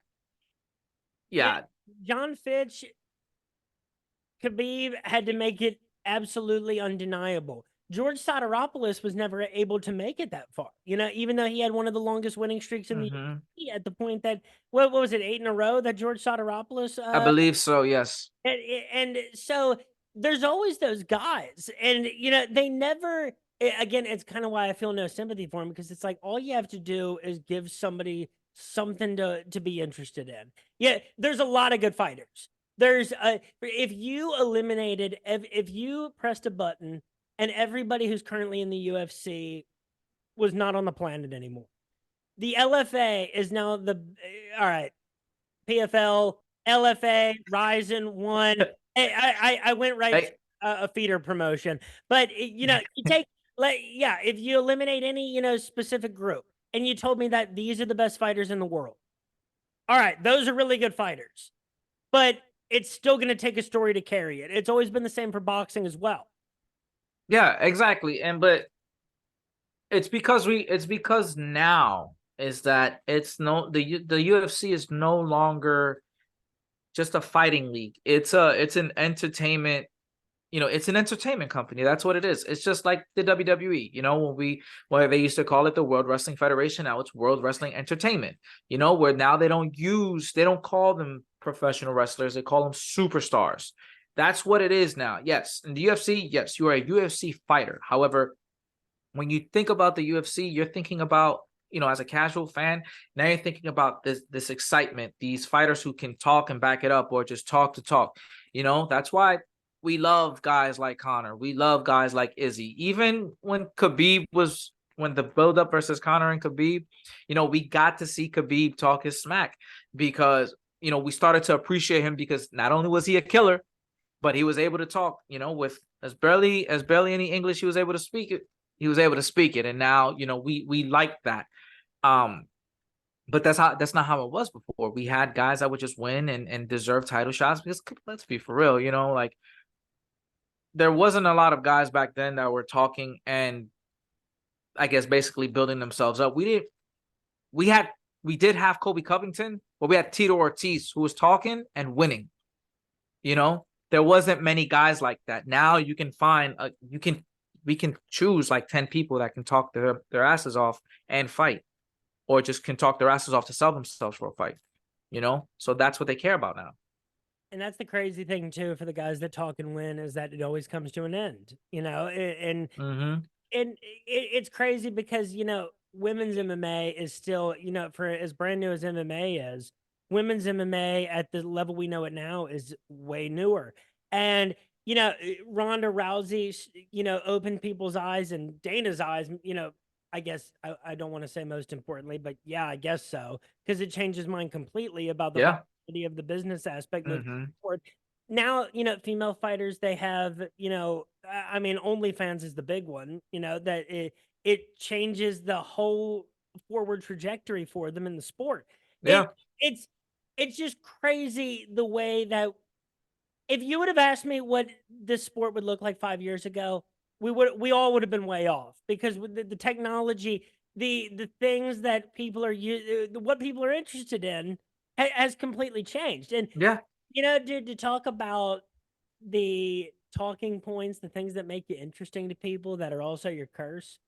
yeah. John Fitch, Khabib had to make it absolutely undeniable. George Sotiropoulos was never able to make it that far, you know, even though he had one of the longest winning streaks in the UFC at the point that, what was it, 8 in a row that George Sotiropoulos? I believe so, yes. And so there's always those guys, and, you know, they never, again, it's kind of why I feel no sympathy for him, because it's like, all you have to do is give somebody something to be interested in. Yeah, there's a lot of good fighters. There's if you eliminated, if you pressed a button and everybody who's currently in the UFC was not on the planet anymore, the LFA is now all right, PFL, LFA, Ryzen, One. Hey, I went right to a feeder promotion, but you know, you take, yeah, if you eliminate any, you know, specific group, and you told me that these are the best fighters in the world, all right, those are really good fighters, but it's still going to take a story to carry it. It's always been the same for boxing as well. Yeah, exactly. But it's because now is that the UFC is no longer just a fighting league. It's an entertainment, you know, it's an entertainment company. That's what it is. It's just like the WWE, you know, where they used to call it the World Wrestling Federation. Now it's World Wrestling Entertainment, you know, where now they don't call them professional wrestlers. They call them superstars. That's what it is now. Yes. In the UFC, yes, you are a UFC fighter. However, when you think about the UFC, you're thinking about, you know, as a casual fan, now you're thinking about this excitement, these fighters who can talk and back it up, or just talk to talk. You know, that's why we love guys like Conor. We love guys like Izzy. Even when the build-up versus Conor and Khabib, you know, we got to see Khabib talk his smack, because we started to appreciate him because not only was he a killer, but he was able to talk, with as barely any English he was able to speak it. He was able to speak it, and now we like that. But that's not how it was before. We had guys that would just win and deserve title shots because let's be for real, like there wasn't a lot of guys back then that were talking and I guess basically building themselves up. We did have Kobe Covington, but we had Tito Ortiz who was talking and winning. There wasn't many guys like that. Now you can find we can choose like 10 people that can talk their asses off and fight, or just can talk their asses off to sell themselves for a fight. So that's what they care about now. And that's the crazy thing too for the guys that talk and win, is that it always comes to an end. And it's crazy because women's MMA is still, for as brand new as MMA is, women's MMA at the level we know it now is way newer. And Ronda Rousey, opened people's eyes and Dana's eyes. I guess I don't want to say most importantly, but yeah, I guess so, because it changes mine completely about the of the business aspect moving forward. Now, female fighters, they have, I mean, OnlyFans is the big one, that it changes the whole forward trajectory for them in the sport. Yeah. It's just crazy the way that if you would have asked me what this sport would look like 5 years ago, we all would have been way off, because with the technology, the things that people are what people are interested in has completely changed. And dude, to talk about the talking points, the things that make you interesting to people that are also your curse.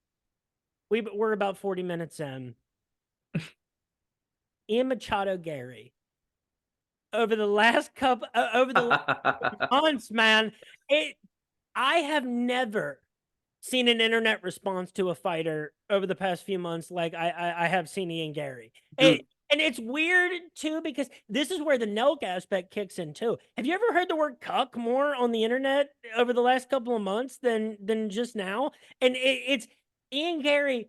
We're about 40 minutes in. Ian Machado Gary, over the last months, man, I have never seen an internet response to a fighter over the past few months like I have seen Ian Gary. And it's weird too, because this is where the Nelk aspect kicks in too. Have you ever heard the word cuck more on the internet over the last couple of months than just now? And it's Ian Gary.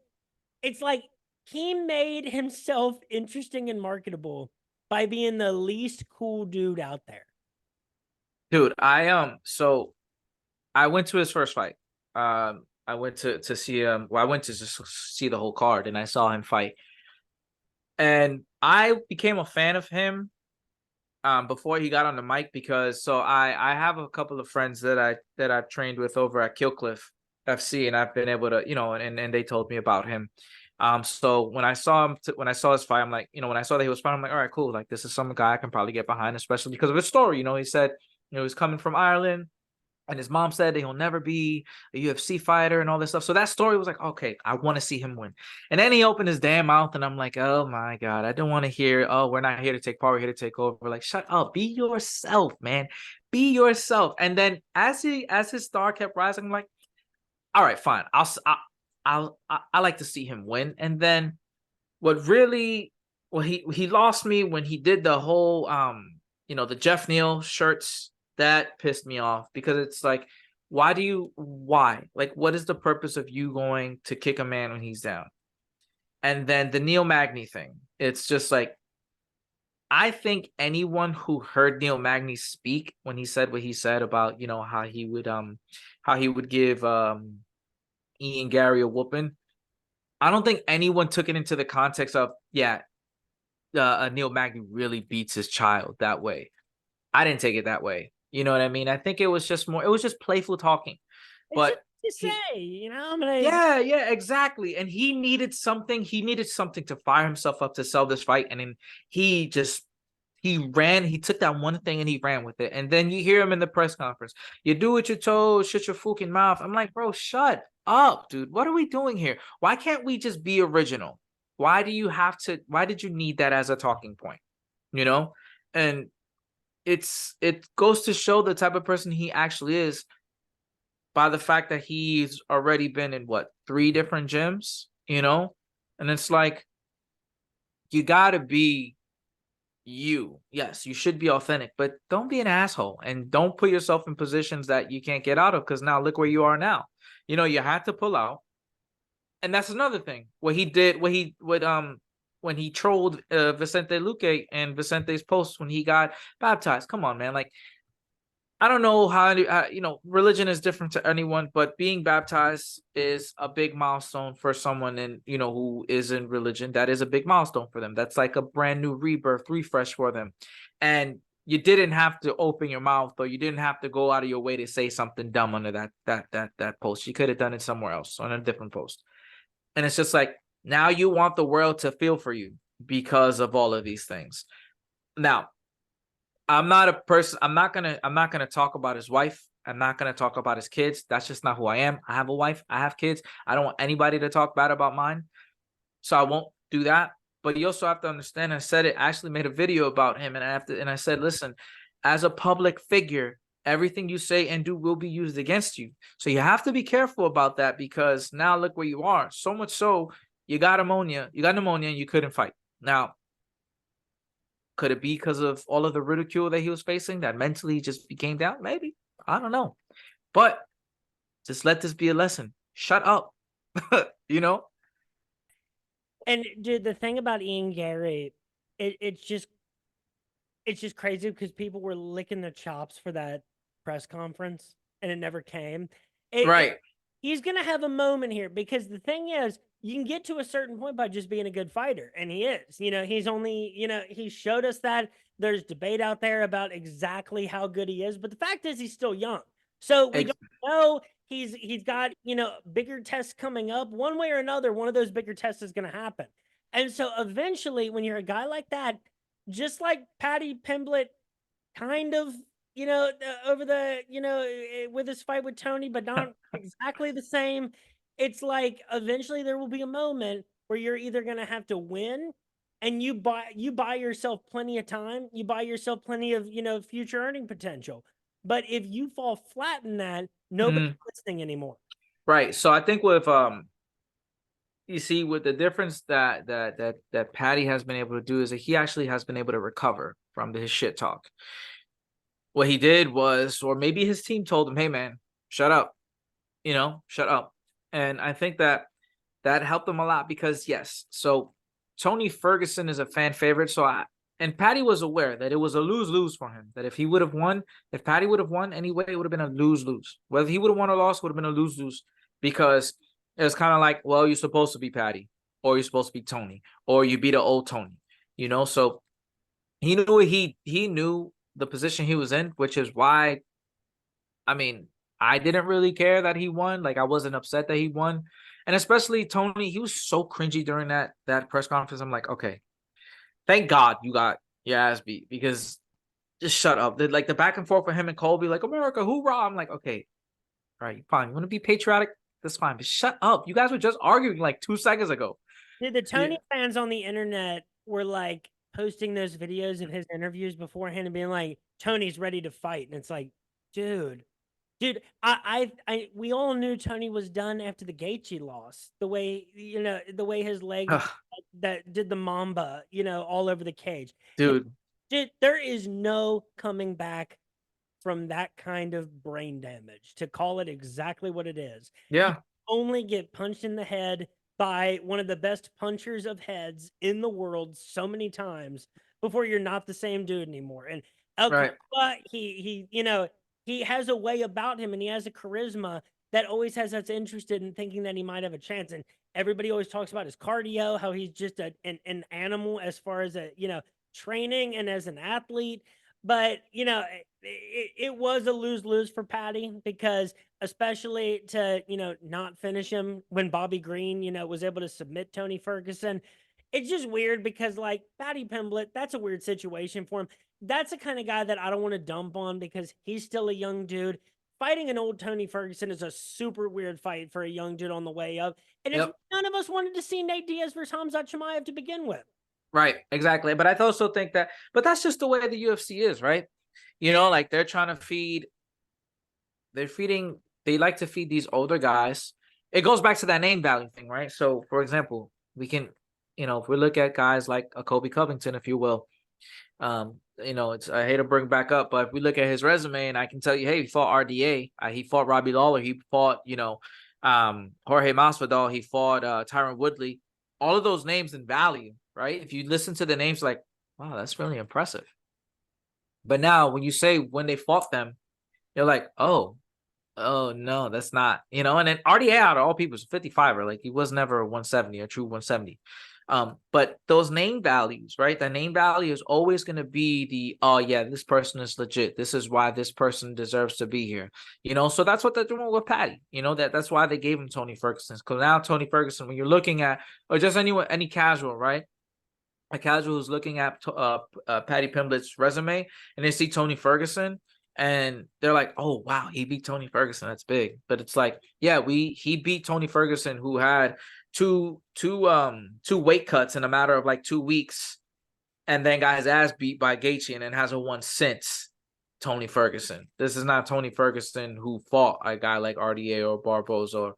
It's like he made himself interesting and marketable by being the least cool dude out there. Dude, so I went to his first fight. I went to see him. Well, I went to just see the whole card, and I saw him fight. And I became a fan of him before he got on the mic, because I have a couple of friends that I've trained with over at Killcliff FC, and I've been able to, and they told me about him. So when I saw his fight, I'm like, when I saw that he was fighting, I'm like, all right, cool. Like, this is some guy I can probably get behind, especially because of his story. He said, he's coming from Ireland, and his mom said that he'll never be a UFC fighter and all this stuff. So that story was like, okay, I want to see him win. And then he opened his damn mouth, and I'm like, oh my God, I don't want to hear, oh, we're not here to take part, we're here to take over. Like, shut up, be yourself, man. Be yourself. And then as his star kept rising, I'm like, all right, fine. I like to see him win. And then he lost me when he did the whole the Jeff Neal shirts. That pissed me off, because it's like, why? Like, what is the purpose of you going to kick a man when he's down? And then the Neil Magny thing. It's just like, I think anyone who heard Neil Magny speak when he said what he said about, how he would give Ian Gary a whooping, I don't think anyone took it into the context of, Neil Magny really beats his child that way. I didn't take it that way. You know what I mean? I think it was just playful talking. But yeah, exactly. And he needed something to fire himself up to sell this fight. And then he took that one thing and he ran with it. And then you hear him in the press conference, you do what you're told, shut your fucking mouth. I'm like, bro, shut up, dude. What are we doing here? Why can't we just be original? Why did you need that as a talking point? And it goes to show the type of person he actually is by the fact that he's already been in 3 different gyms, and it's like, you gotta be you. Yes, you should be authentic, but don't be an asshole, and don't put yourself in positions that you can't get out of, because now look where you are now. You had to pull out. And that's another thing. What when he trolled Vicente Luque and Vicente's post when he got baptized. Come on, man. Like, I don't know how, religion is different to anyone, but being baptized is a big milestone for someone who is in religion. That is a big milestone for them. That's like a brand new rebirth, refresh for them. And you didn't have to open your mouth, or you didn't have to go out of your way to say something dumb under that post. You could have done it somewhere else on a different post. And it's just like, now you want the world to feel for you because of all of these things. Now, I'm not a person. I'm not gonna talk about his wife. I'm not gonna talk about his kids. That's just not who I am. I have a wife. I have kids. I don't want anybody to talk bad about mine, so I won't do that. But you also have to understand. I said it. I actually made a video about him, and I said, listen, as a public figure, everything you say and do will be used against you. So you have to be careful about that, because now look where you are. So much so, you got pneumonia. You got pneumonia, and you couldn't fight. Now, could it be because of all of the ridicule that he was facing that mentally just became down? Maybe. I don't know. But just let this be a lesson. Shut up. you know? And dude, the thing about Ian Gary, it's just crazy because people were licking their chops for that press conference and it never came. Right. He's gonna have a moment here, because the thing is, you can get to a certain point by just being a good fighter, and he is. He's only, he showed us that. There's debate out there about exactly how good he is, but the fact is he's still young. So we don't know. He's got, bigger tests coming up. One way or another, one of those bigger tests is going to happen. And so eventually, when you're a guy like that, just like Paddy Pimblett kind of, over the, with his fight with Tony, but not exactly the same. It's like eventually there will be a moment where you're either going to have to win, and you buy yourself plenty of time, you buy yourself plenty of, future earning potential. But if you fall flat in that, nobody's listening anymore. Right. So I think with you see, with the difference that Paddy has been able to do is that he actually has been able to recover from his shit talk. What he did was, or maybe his team told him, hey man, shut up, shut up. And I think that helped him a lot, because yes, so Tony Ferguson is a fan favorite. And Paddy was aware that it was a lose-lose for him, that if Paddy would have won anyway, it would have been a lose-lose. Whether he would have won or lost, would have been a lose-lose, because it was kind of like, well, you're supposed to be Paddy, or you're supposed to be Tony, or you beat an old Tony, so he knew the position he was in, which is why, I mean, I didn't really care that he won. Like, I wasn't upset that he won. And especially Tony, he was so cringy during that press conference. I'm like, okay, thank God you got your ass beat, because just shut up. Like the back and forth with him and Colby, like, America, hoorah. I'm like, okay, all right, fine. You want to be patriotic? That's fine. But shut up. You guys were just arguing like 2 seconds ago. Dude, the Tony fans on the internet were like posting those videos of his interviews beforehand and being like, Tony's ready to fight. And it's like, dude, we all knew Tony was done after the Gaethje loss. The way, the way his legs that did the Mamba, all over the cage. Dude, there is no coming back from that kind of brain damage, to call it exactly what it is. Yeah. You only get punched in the head by one of the best punchers of heads in the world so many times before you're not the same dude anymore. And Alcala, he has a way about him, and he has a charisma that always has us interested in thinking that he might have a chance. And everybody always talks about his cardio, how he's just an animal as far as training and as an athlete. But, it was a lose-lose for Paddy, because especially to, not finish him when Bobby Green, was able to submit Tony Ferguson. It's just weird, because like Paddy Pimblett, that's a weird situation for him. That's the kind of guy that I don't want to dump on, because he's still a young dude. Fighting an old Tony Ferguson is a super weird fight for a young dude on the way up. And none of us wanted to see Nate Diaz versus Khamzat Chimaev to begin with. Right, exactly. But I also think but that's just the way the UFC is, right? Like they're trying to they like to feed these older guys. It goes back to that name value thing, right? So, for example, we can, if we look at guys like a Kobe Covington, if you will, it's, I hate to bring back up, but if we look at his resume, and I can tell you, hey, he fought RDA, he fought Robbie Lawler, he fought, Jorge Masvidal, he fought Tyron Woodley. All of those names in value right? If you listen to the names, like, wow, that's really impressive. But now when you say when they fought them, you're like, oh no, that's not, and then RDA out of all people is 55er. Like he was never a 170, a true 170. But those name values, right? The name value is always going to be the, oh yeah, this person is legit. This is why this person deserves to be here. So that's what they're doing with Patty. That's why they gave him Tony Ferguson. Because now Tony Ferguson, when you're looking at, or just any casual, right? A casual who's looking at Patty Pimblett's resume and they see Tony Ferguson and they're like, oh wow, he beat Tony Ferguson. That's big. But it's like, yeah, he beat Tony Ferguson, who had two weight cuts in a matter of like 2 weeks, and then got his ass beat by Gaethje and then hasn't won since Tony Ferguson. This is not Tony Ferguson who fought a guy like RDA or Barboza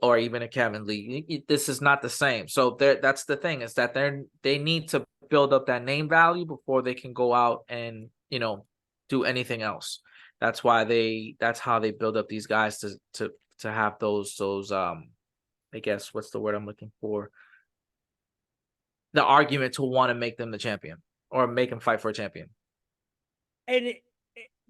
or even a Kevin Lee. This is not the same. So that's the thing, is that they need to build up that name value before they can go out and, do anything else. That's how they build up these guys to have those I guess, what's the word I'm looking for? The argument to want to make them the champion or make them fight for a champion. And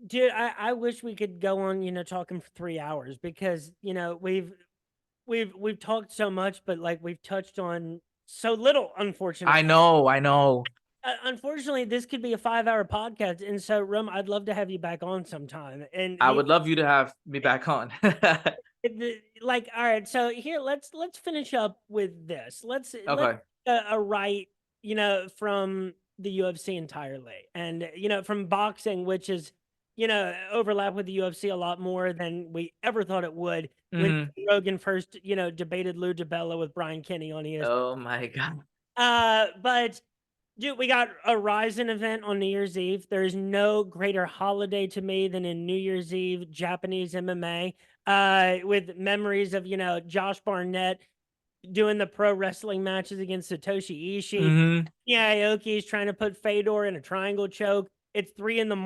dude, I wish we could go on, talking for 3 hours, because, we've talked so much, but like we've touched on so little, unfortunately. I know. Unfortunately, this could be a 5-hour podcast. And so, Rum, I'd love to have you back on sometime. And I would love you to have me back on. Like, all right, so here, let's finish up with this. Let's a right, from the UFC entirely, and from boxing, which is overlap with the UFC a lot more than we ever thought it would. When Rogan first debated Lou DiBella with Brian Kenny on ESPN. Oh my god. But dude, we got a Ryzen event on New Year's Eve. There is no greater holiday to me than in New Year's Eve Japanese MMA. With memories of Josh Barnett doing the pro wrestling matches against Satoshi Ishii. Aoki is trying to put Fedor in a triangle choke. It's 3 a.m,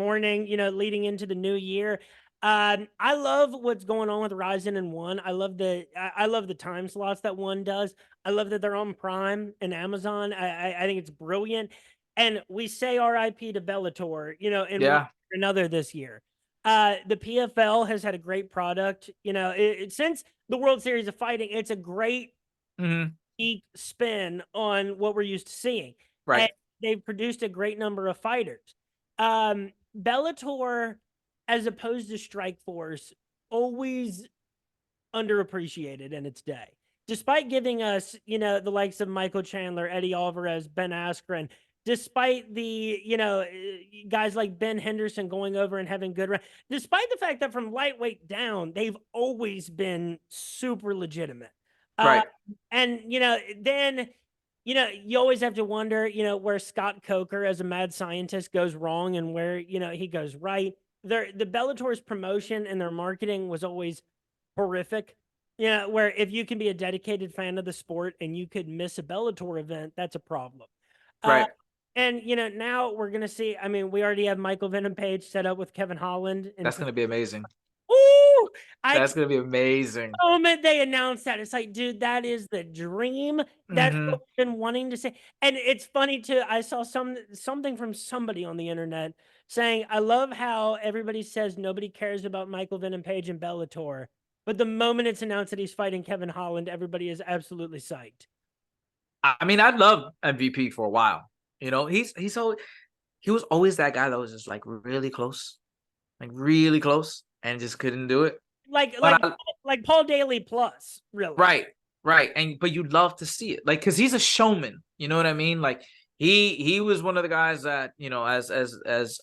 leading into the new year. I love what's going on with Ryzen and One. I love the time slots that One does. I love that they're on Prime and Amazon. I think it's brilliant. And we say RIP to Bellator, in one or another this year. The PFL has had a great product. Since the World Series of Fighting, it's a great spin on what we're used to seeing. Right. And they've produced a great number of fighters. Bellator, as opposed to Strikeforce, always underappreciated in its day. Despite giving us, the likes of Michael Chandler, Eddie Alvarez, Ben Askren, despite the, guys like Ben Henderson going over and having good run, despite the fact that from lightweight down, they've always been super legitimate. Right. And, then, you always have to wonder, where Scott Coker as a mad scientist goes wrong and where, he goes right. The Bellator's promotion and their marketing was always horrific. Where if you can be a dedicated fan of the sport and you could miss a Bellator event, that's a problem. Right. And, now we're going to see, we already have Michael Venom Page set up with Kevin Holland. That's going to be amazing. Ooh! That's going to be amazing. The moment they announced that, it's like, dude, that is the dream. That's what I've been wanting to say. And it's funny, too. I saw something from somebody on the internet saying, I love how everybody says nobody cares about Michael Venom Page and Bellator. But the moment it's announced that he's fighting Kevin Holland, everybody is absolutely psyched. I loved MVP for a while. He was always that guy that was just like really close, and just couldn't do it. Like Paul Daly plus, really. Right. But you'd love to see it, like, because he's a showman. You know what I mean? Like he was one of the guys that as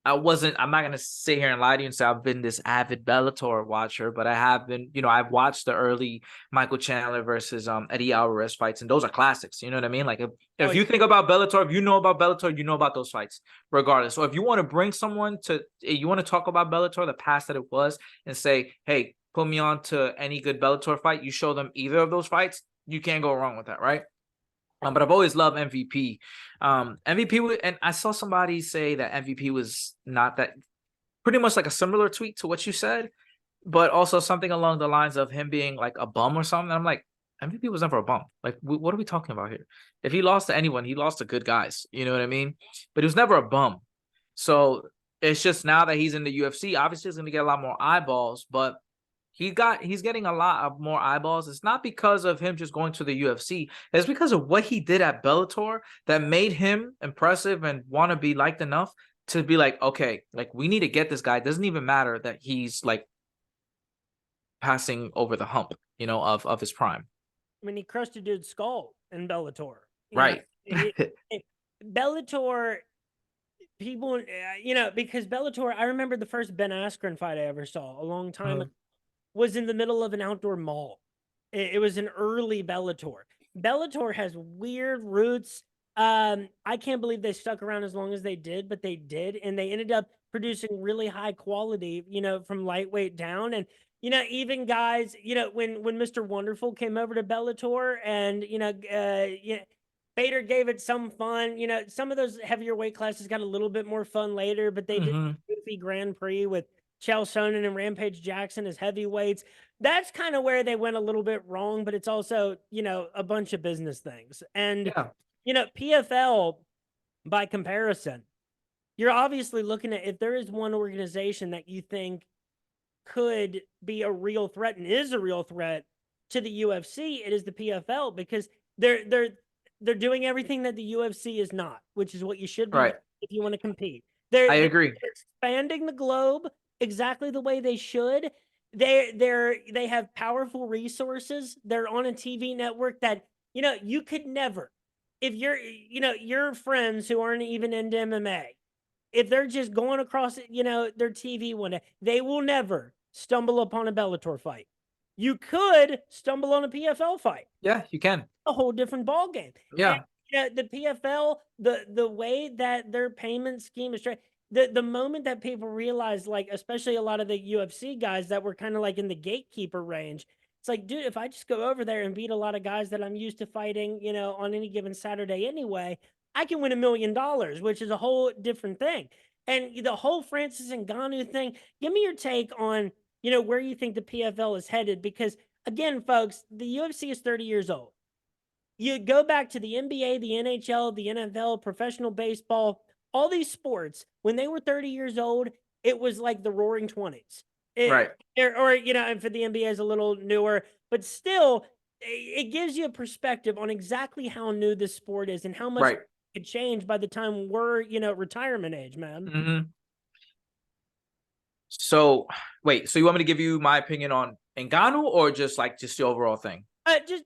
I'm not gonna sit here and lie to you and say I've been this avid Bellator watcher, but I have been. I've watched the early Michael Chandler versus Eddie Alvarez fights, and those are classics. You know what I mean? Like if you think about Bellator, if you know about Bellator, you know about those fights, regardless. So if you want to bring someone you want to talk about Bellator, the past that it was, and say, hey, put me on to any good Bellator fight, you show them either of those fights, you can't go wrong with that, right? But I've always loved MVP. MVP, and I saw somebody say that MVP was not that, pretty much like a similar tweet to what you said, but also something along the lines of him being like a bum or something. I'm like, MVP was never a bum. Like, what are we talking about here? If he lost to anyone, he lost to good guys. You know what I mean? But he was never a bum. So it's just now that he's in the UFC, obviously he's going to get a lot more eyeballs, but he's getting a lot of more eyeballs. It's not because of him just going to the UFC. It's because of what he did at Bellator that made him impressive and want to be liked enough to be like, okay, like we need to get this guy. It doesn't even matter that he's like passing over the hump, of his prime. I mean, he crushed a dude's skull in Bellator. Right. Bellator, people, because Bellator, I remember the first Ben Askren fight I ever saw a long time ago was in the middle of an outdoor mall. It was an early Bellator. Bellator has weird roots. I can't believe they stuck around as long as they did, but they did. And they ended up producing really high quality, from lightweight down. And, even guys, when Mr. Wonderful came over to Bellator and, Bader gave it some fun. Some of those heavier weight classes got a little bit more fun later, but they did a goofy Grand Prix with Chael Sonnen and Rampage Jackson as heavyweights. That's kind of where they went a little bit wrong, but it's also, a bunch of business things. And, PFL, by comparison, you're obviously looking at if there is one organization that you think could be a real threat and is a real threat to the UFC, it is the PFL because they're doing everything that the UFC is not, which is what you should be if you want to compete. I agree. They're expanding the globe exactly the way they should. They have powerful resources. They're on a TV network that, you could never, if your friends who aren't even into MMA, if they're just going across, their TV one day, they will never stumble upon a Bellator fight. You could stumble on a PFL fight. Yeah, you can. A whole different ball game. Yeah. And, the PFL, the way that their payment scheme is the moment that people realize, like, especially a lot of the UFC guys that were kind of like in the gatekeeper range, it's like, dude, if I just go over there and beat a lot of guys that I'm used to fighting, on any given Saturday anyway, I can win $1 million, which is a whole different thing. And the whole Francis Ngannou thing, give me your take on, where you think the PFL is headed. Because again, folks, the UFC is 30 years old. You go back to the NBA, the NHL, the NFL, professional baseball, all these sports, when they were 30 years old, it was like the roaring 20s. Right. And for the NBA is a little newer, but still, it gives you a perspective on exactly how new this sport is and how much it could change by the time we're, retirement age, man. So, wait, so you want me to give you my opinion on Ngannou or just the overall thing? Just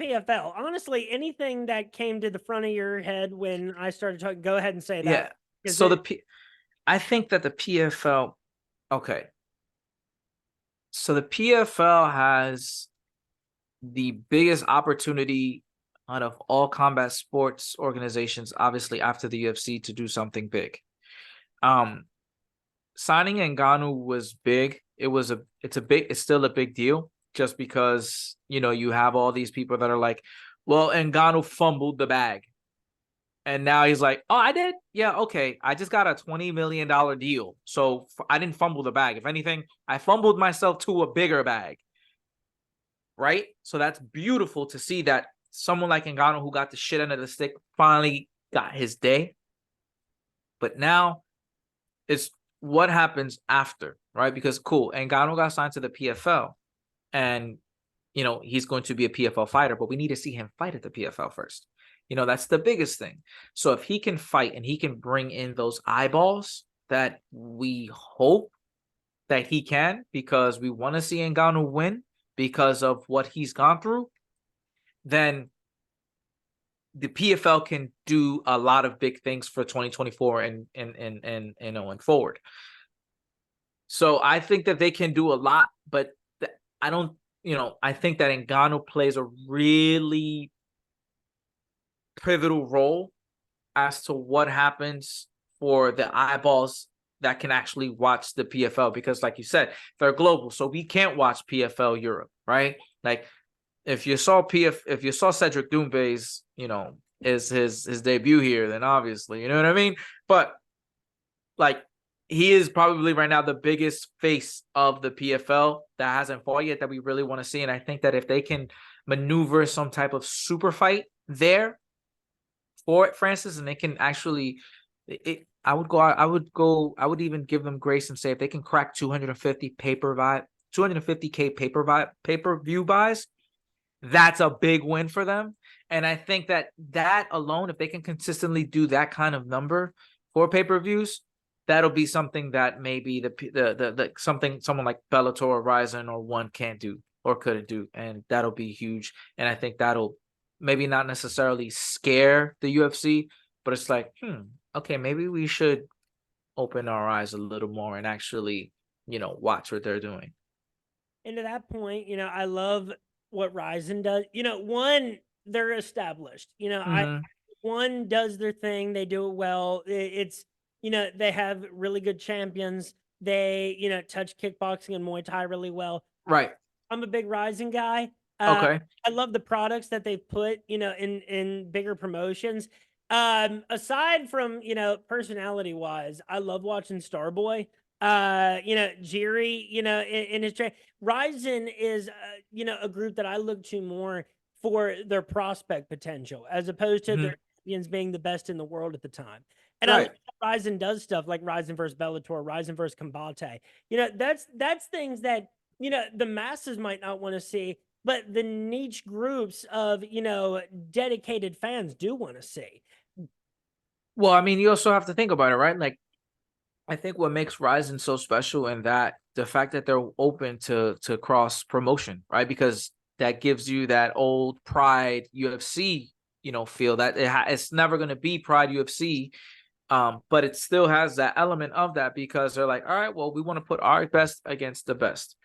PFL. Honestly, anything that came to the front of your head when I started talking, go ahead and say that. Yeah. So I think that the PFL, okay. So the PFL has the biggest opportunity out of all combat sports organizations, obviously after the UFC, to do something big. Signing Ngannou was big. It's still a big deal just because, you have all these people that are like, well, Ngannou fumbled the bag. And now he's like, oh, I did? Yeah, okay. I just got a $20 million deal. So I didn't fumble the bag. If anything, I fumbled myself to a bigger bag. Right? So that's beautiful to see that someone like Ngannou, who got the shit under the stick, finally got his day. But now it's what happens after, right? Because cool, Ngannou got signed to the PFL and, he's going to be a PFL fighter, but we need to see him fight at the PFL first. That's the biggest thing. So if he can fight and he can bring in those eyeballs that we hope that he can, because we want to see Ngannou win because of what he's gone through, then the PFL can do a lot of big things for 2024 and going forward. So I think that they can do a lot, but I don't, I think that Ngannou plays a really pivotal role as to what happens for the eyeballs that can actually watch the PFL, because like you said, they're global. So we can't watch PFL Europe, right? Like if you saw Cedric Doumbé's, is his debut here, then obviously, you know what I mean? But like he is probably right now the biggest face of the PFL that hasn't fought yet that we really want to see. And I think that if they can maneuver some type of super fight there for it, Francis, and they can actually, I would even give them grace and say if they can crack 250K pay-per-view buys, that's a big win for them. And I think that alone, if they can consistently do that kind of number for pay-per-views, that'll be something that maybe the something someone like Bellator or Ryzen or One can't do or couldn't do, and that'll be huge. And I think that'll maybe not necessarily scare the UFC, but it's like, okay, maybe we should open our eyes a little more and actually, watch what they're doing. And to that point, I love what Ryzen does. One, they're established. Mm-hmm. One does their thing, they do it well. It's they have really good champions. They touch kickboxing and Muay Thai really well. Right. I'm a big Ryzen guy. Okay. I love the products that they've put in bigger promotions. Aside from personality wise, I love watching Starboy. Jiri, in his train. Ryzen is a group that I look to more for their prospect potential as opposed to their champions being the best in the world at the time. And I love how Ryzen does stuff like Ryzen versus Bellator, Ryzen versus Combate. That's things that the masses might not want to see, but the niche groups of dedicated fans do want to see. Well, I mean, you also have to think about it, right? Like, I think what makes Ryzen so special in that the fact that they're open to cross promotion, right? Because that gives you that old Pride UFC, feel that it's never going to be Pride UFC, but it still has that element of that because they're like, all right, well, we want to put our best against the best,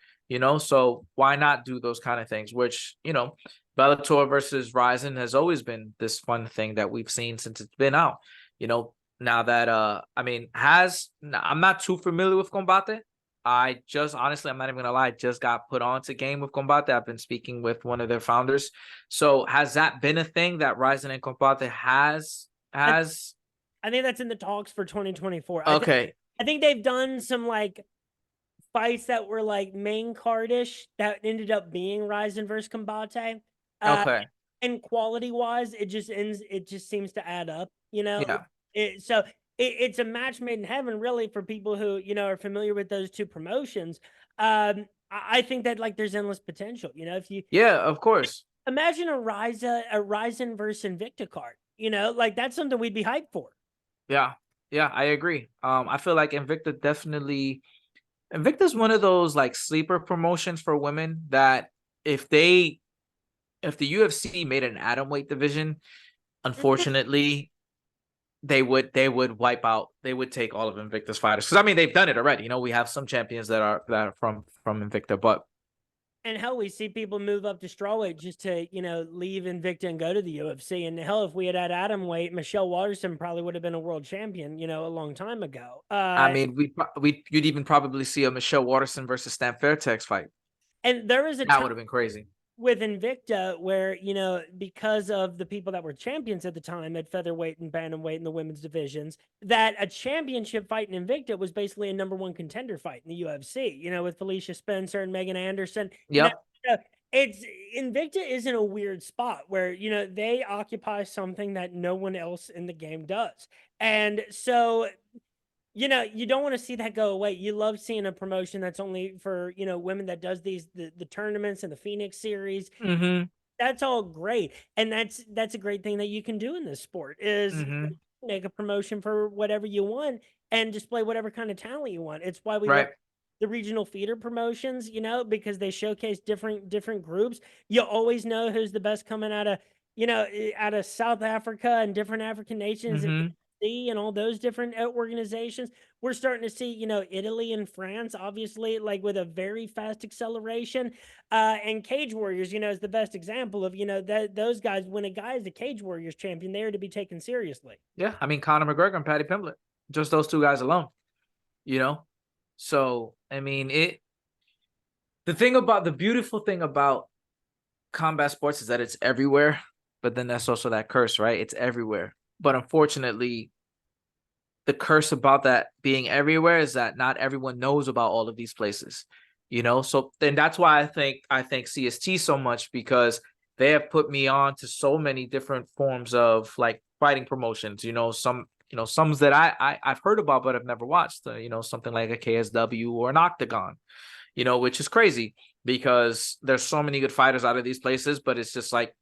so why not do those kind of things? Which Bellator versus Ryzen has always been this fun thing that we've seen since it's been out. Now that I'm not too familiar with Combate. I just honestly, I'm not even gonna lie, just got put on to game with Combate. I've been speaking with one of their founders. So has that been a thing that Ryzen and Combate has? I think that's in the talks for 2024. Okay. I think they've done some like fights that were like main cardish that ended up being Ryzen versus Combate. Okay. And quality wise, it just seems to add up, Yeah. It's a match made in heaven, really, for people who are familiar with those two promotions. I think that like there's endless potential. If you Of course. imagine a Ryzen versus Invicta card, like that's something we'd be hyped for. Yeah, I agree. I feel like Invicta's one of those like sleeper promotions for women that if the UFC made an atomweight division, unfortunately, they would wipe out. They would take all of Invicta's fighters because I mean they've done it already. We have some champions that are from Invicta, but and hell, we see people move up to strawweight just to leave Invicta and go to the UFC. And hell, if we had atomweight, Michelle Waterson probably would have been a world champion, a long time ago. I mean, you'd even probably see a Michelle Waterson versus Stan Fairtex fight. And there was a that would have been crazy with Invicta where, because of the people that were champions at the time at featherweight and bantamweight in the women's divisions, that a championship fight in Invicta was basically a number one contender fight in the UFC, with Felicia Spencer and Megan Anderson. Yep. It's Invicta is in a weird spot where, they occupy something that no one else in the game does. And so you don't want to see that go away. You love seeing a promotion that's only for, women that does the tournaments and the Phoenix series. That's all great. And that's a great thing that you can do in this sport is make a promotion for whatever you want and display whatever kind of talent you want. It's why we love the regional feeder promotions, because they showcase different groups. You always know who's the best coming out of South Africa and different African nations. And all those different organizations. We're starting to see, Italy and France, obviously, like with a very fast acceleration. And Cage Warriors, is the best example of, those guys, when a guy is a Cage Warriors champion, they are to be taken seriously. Yeah, I mean, Conor McGregor and Paddy Pimblett, just those two guys alone, So, I mean, the beautiful thing about combat sports is that it's everywhere, but then that's also that curse, right? It's everywhere. But unfortunately, the curse about that being everywhere is that not everyone knows about all of these places, so then that's why I think CST so much, because they have put me on to so many different forms of like fighting promotions, some that I've heard about but I've never watched, something like a KSW or an Octagon, which is crazy because there's so many good fighters out of these places, but it's just like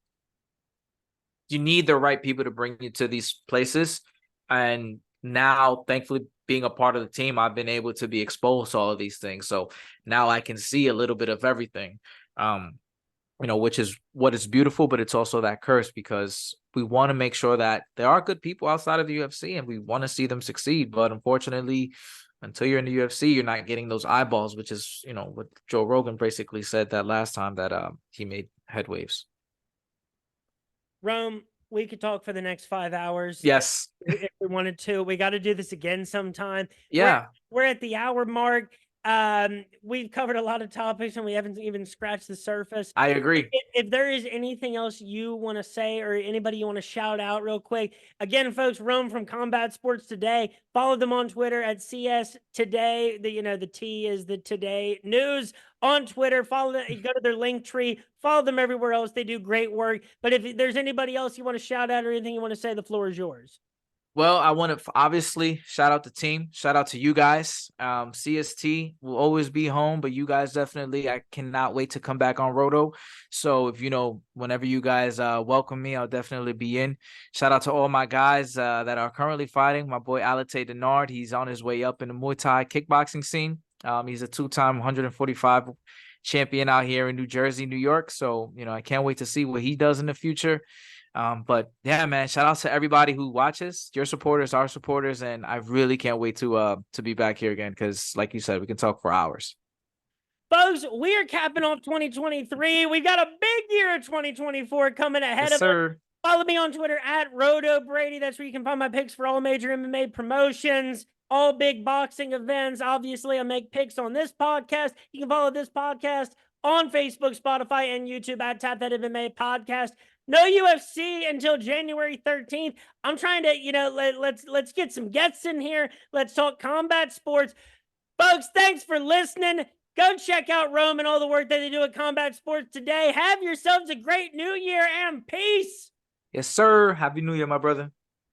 you need the right people to bring you to these places. And now, thankfully, being a part of the team, I've been able to be exposed to all of these things. So now I can see a little bit of everything, which is what is beautiful, but it's also that curse, because we want to make sure that there are good people outside of the UFC and we want to see them succeed. But unfortunately, until you're in the UFC, you're not getting those eyeballs, which is, what Joe Rogan basically said that last time that he made headwaves. Rome, we could talk for the next 5 hours. Yes. If we wanted to. We got to do this again sometime. Yeah. We're at the hour mark. We've covered a lot of topics and we haven't even scratched the surface. I agree. If there is anything else you want to say or anybody you want to shout out real quick, again, folks, Rome from Combat Sports Today. Follow them on Twitter at CS Today. The T is the Today News on Twitter. Follow them. Go to their link tree. Follow them everywhere else. They do great work. But if there's anybody else you want to shout out or anything you want to say, the floor is yours. Well, I want to obviously shout out the team. Shout out to you guys. CST will always be home, but you guys definitely, I cannot wait to come back on Roto. So if whenever you guys welcome me, I'll definitely be in. Shout out to all my guys that are currently fighting. My boy Alate Denard, he's on his way up in the Muay Thai kickboxing scene. He's a 2-time 145 champion out here in New Jersey, New York. So, I can't wait to see what he does in the future. But yeah, man, shout out to everybody who watches, your supporters, our supporters. And I really can't wait to be back here again, because like you said, we can talk for hours. Folks, we are capping off 2023. We've got a big year of 2024 coming ahead of us. Follow me on Twitter at RotoBrady. That's where you can find my picks for all major MMA promotions, all big boxing events. Obviously, I make picks on this podcast. You can follow this podcast on Facebook, Spotify, and YouTube at Tap That MMA Podcast. No UFC until January 13th. I'm trying to, let's get some guests in here. Let's talk combat sports. Folks, thanks for listening. Go check out Rome and all the work that they do at Combat Sports Today. Have yourselves a great new year and peace. Yes, sir. Happy New Year, my brother.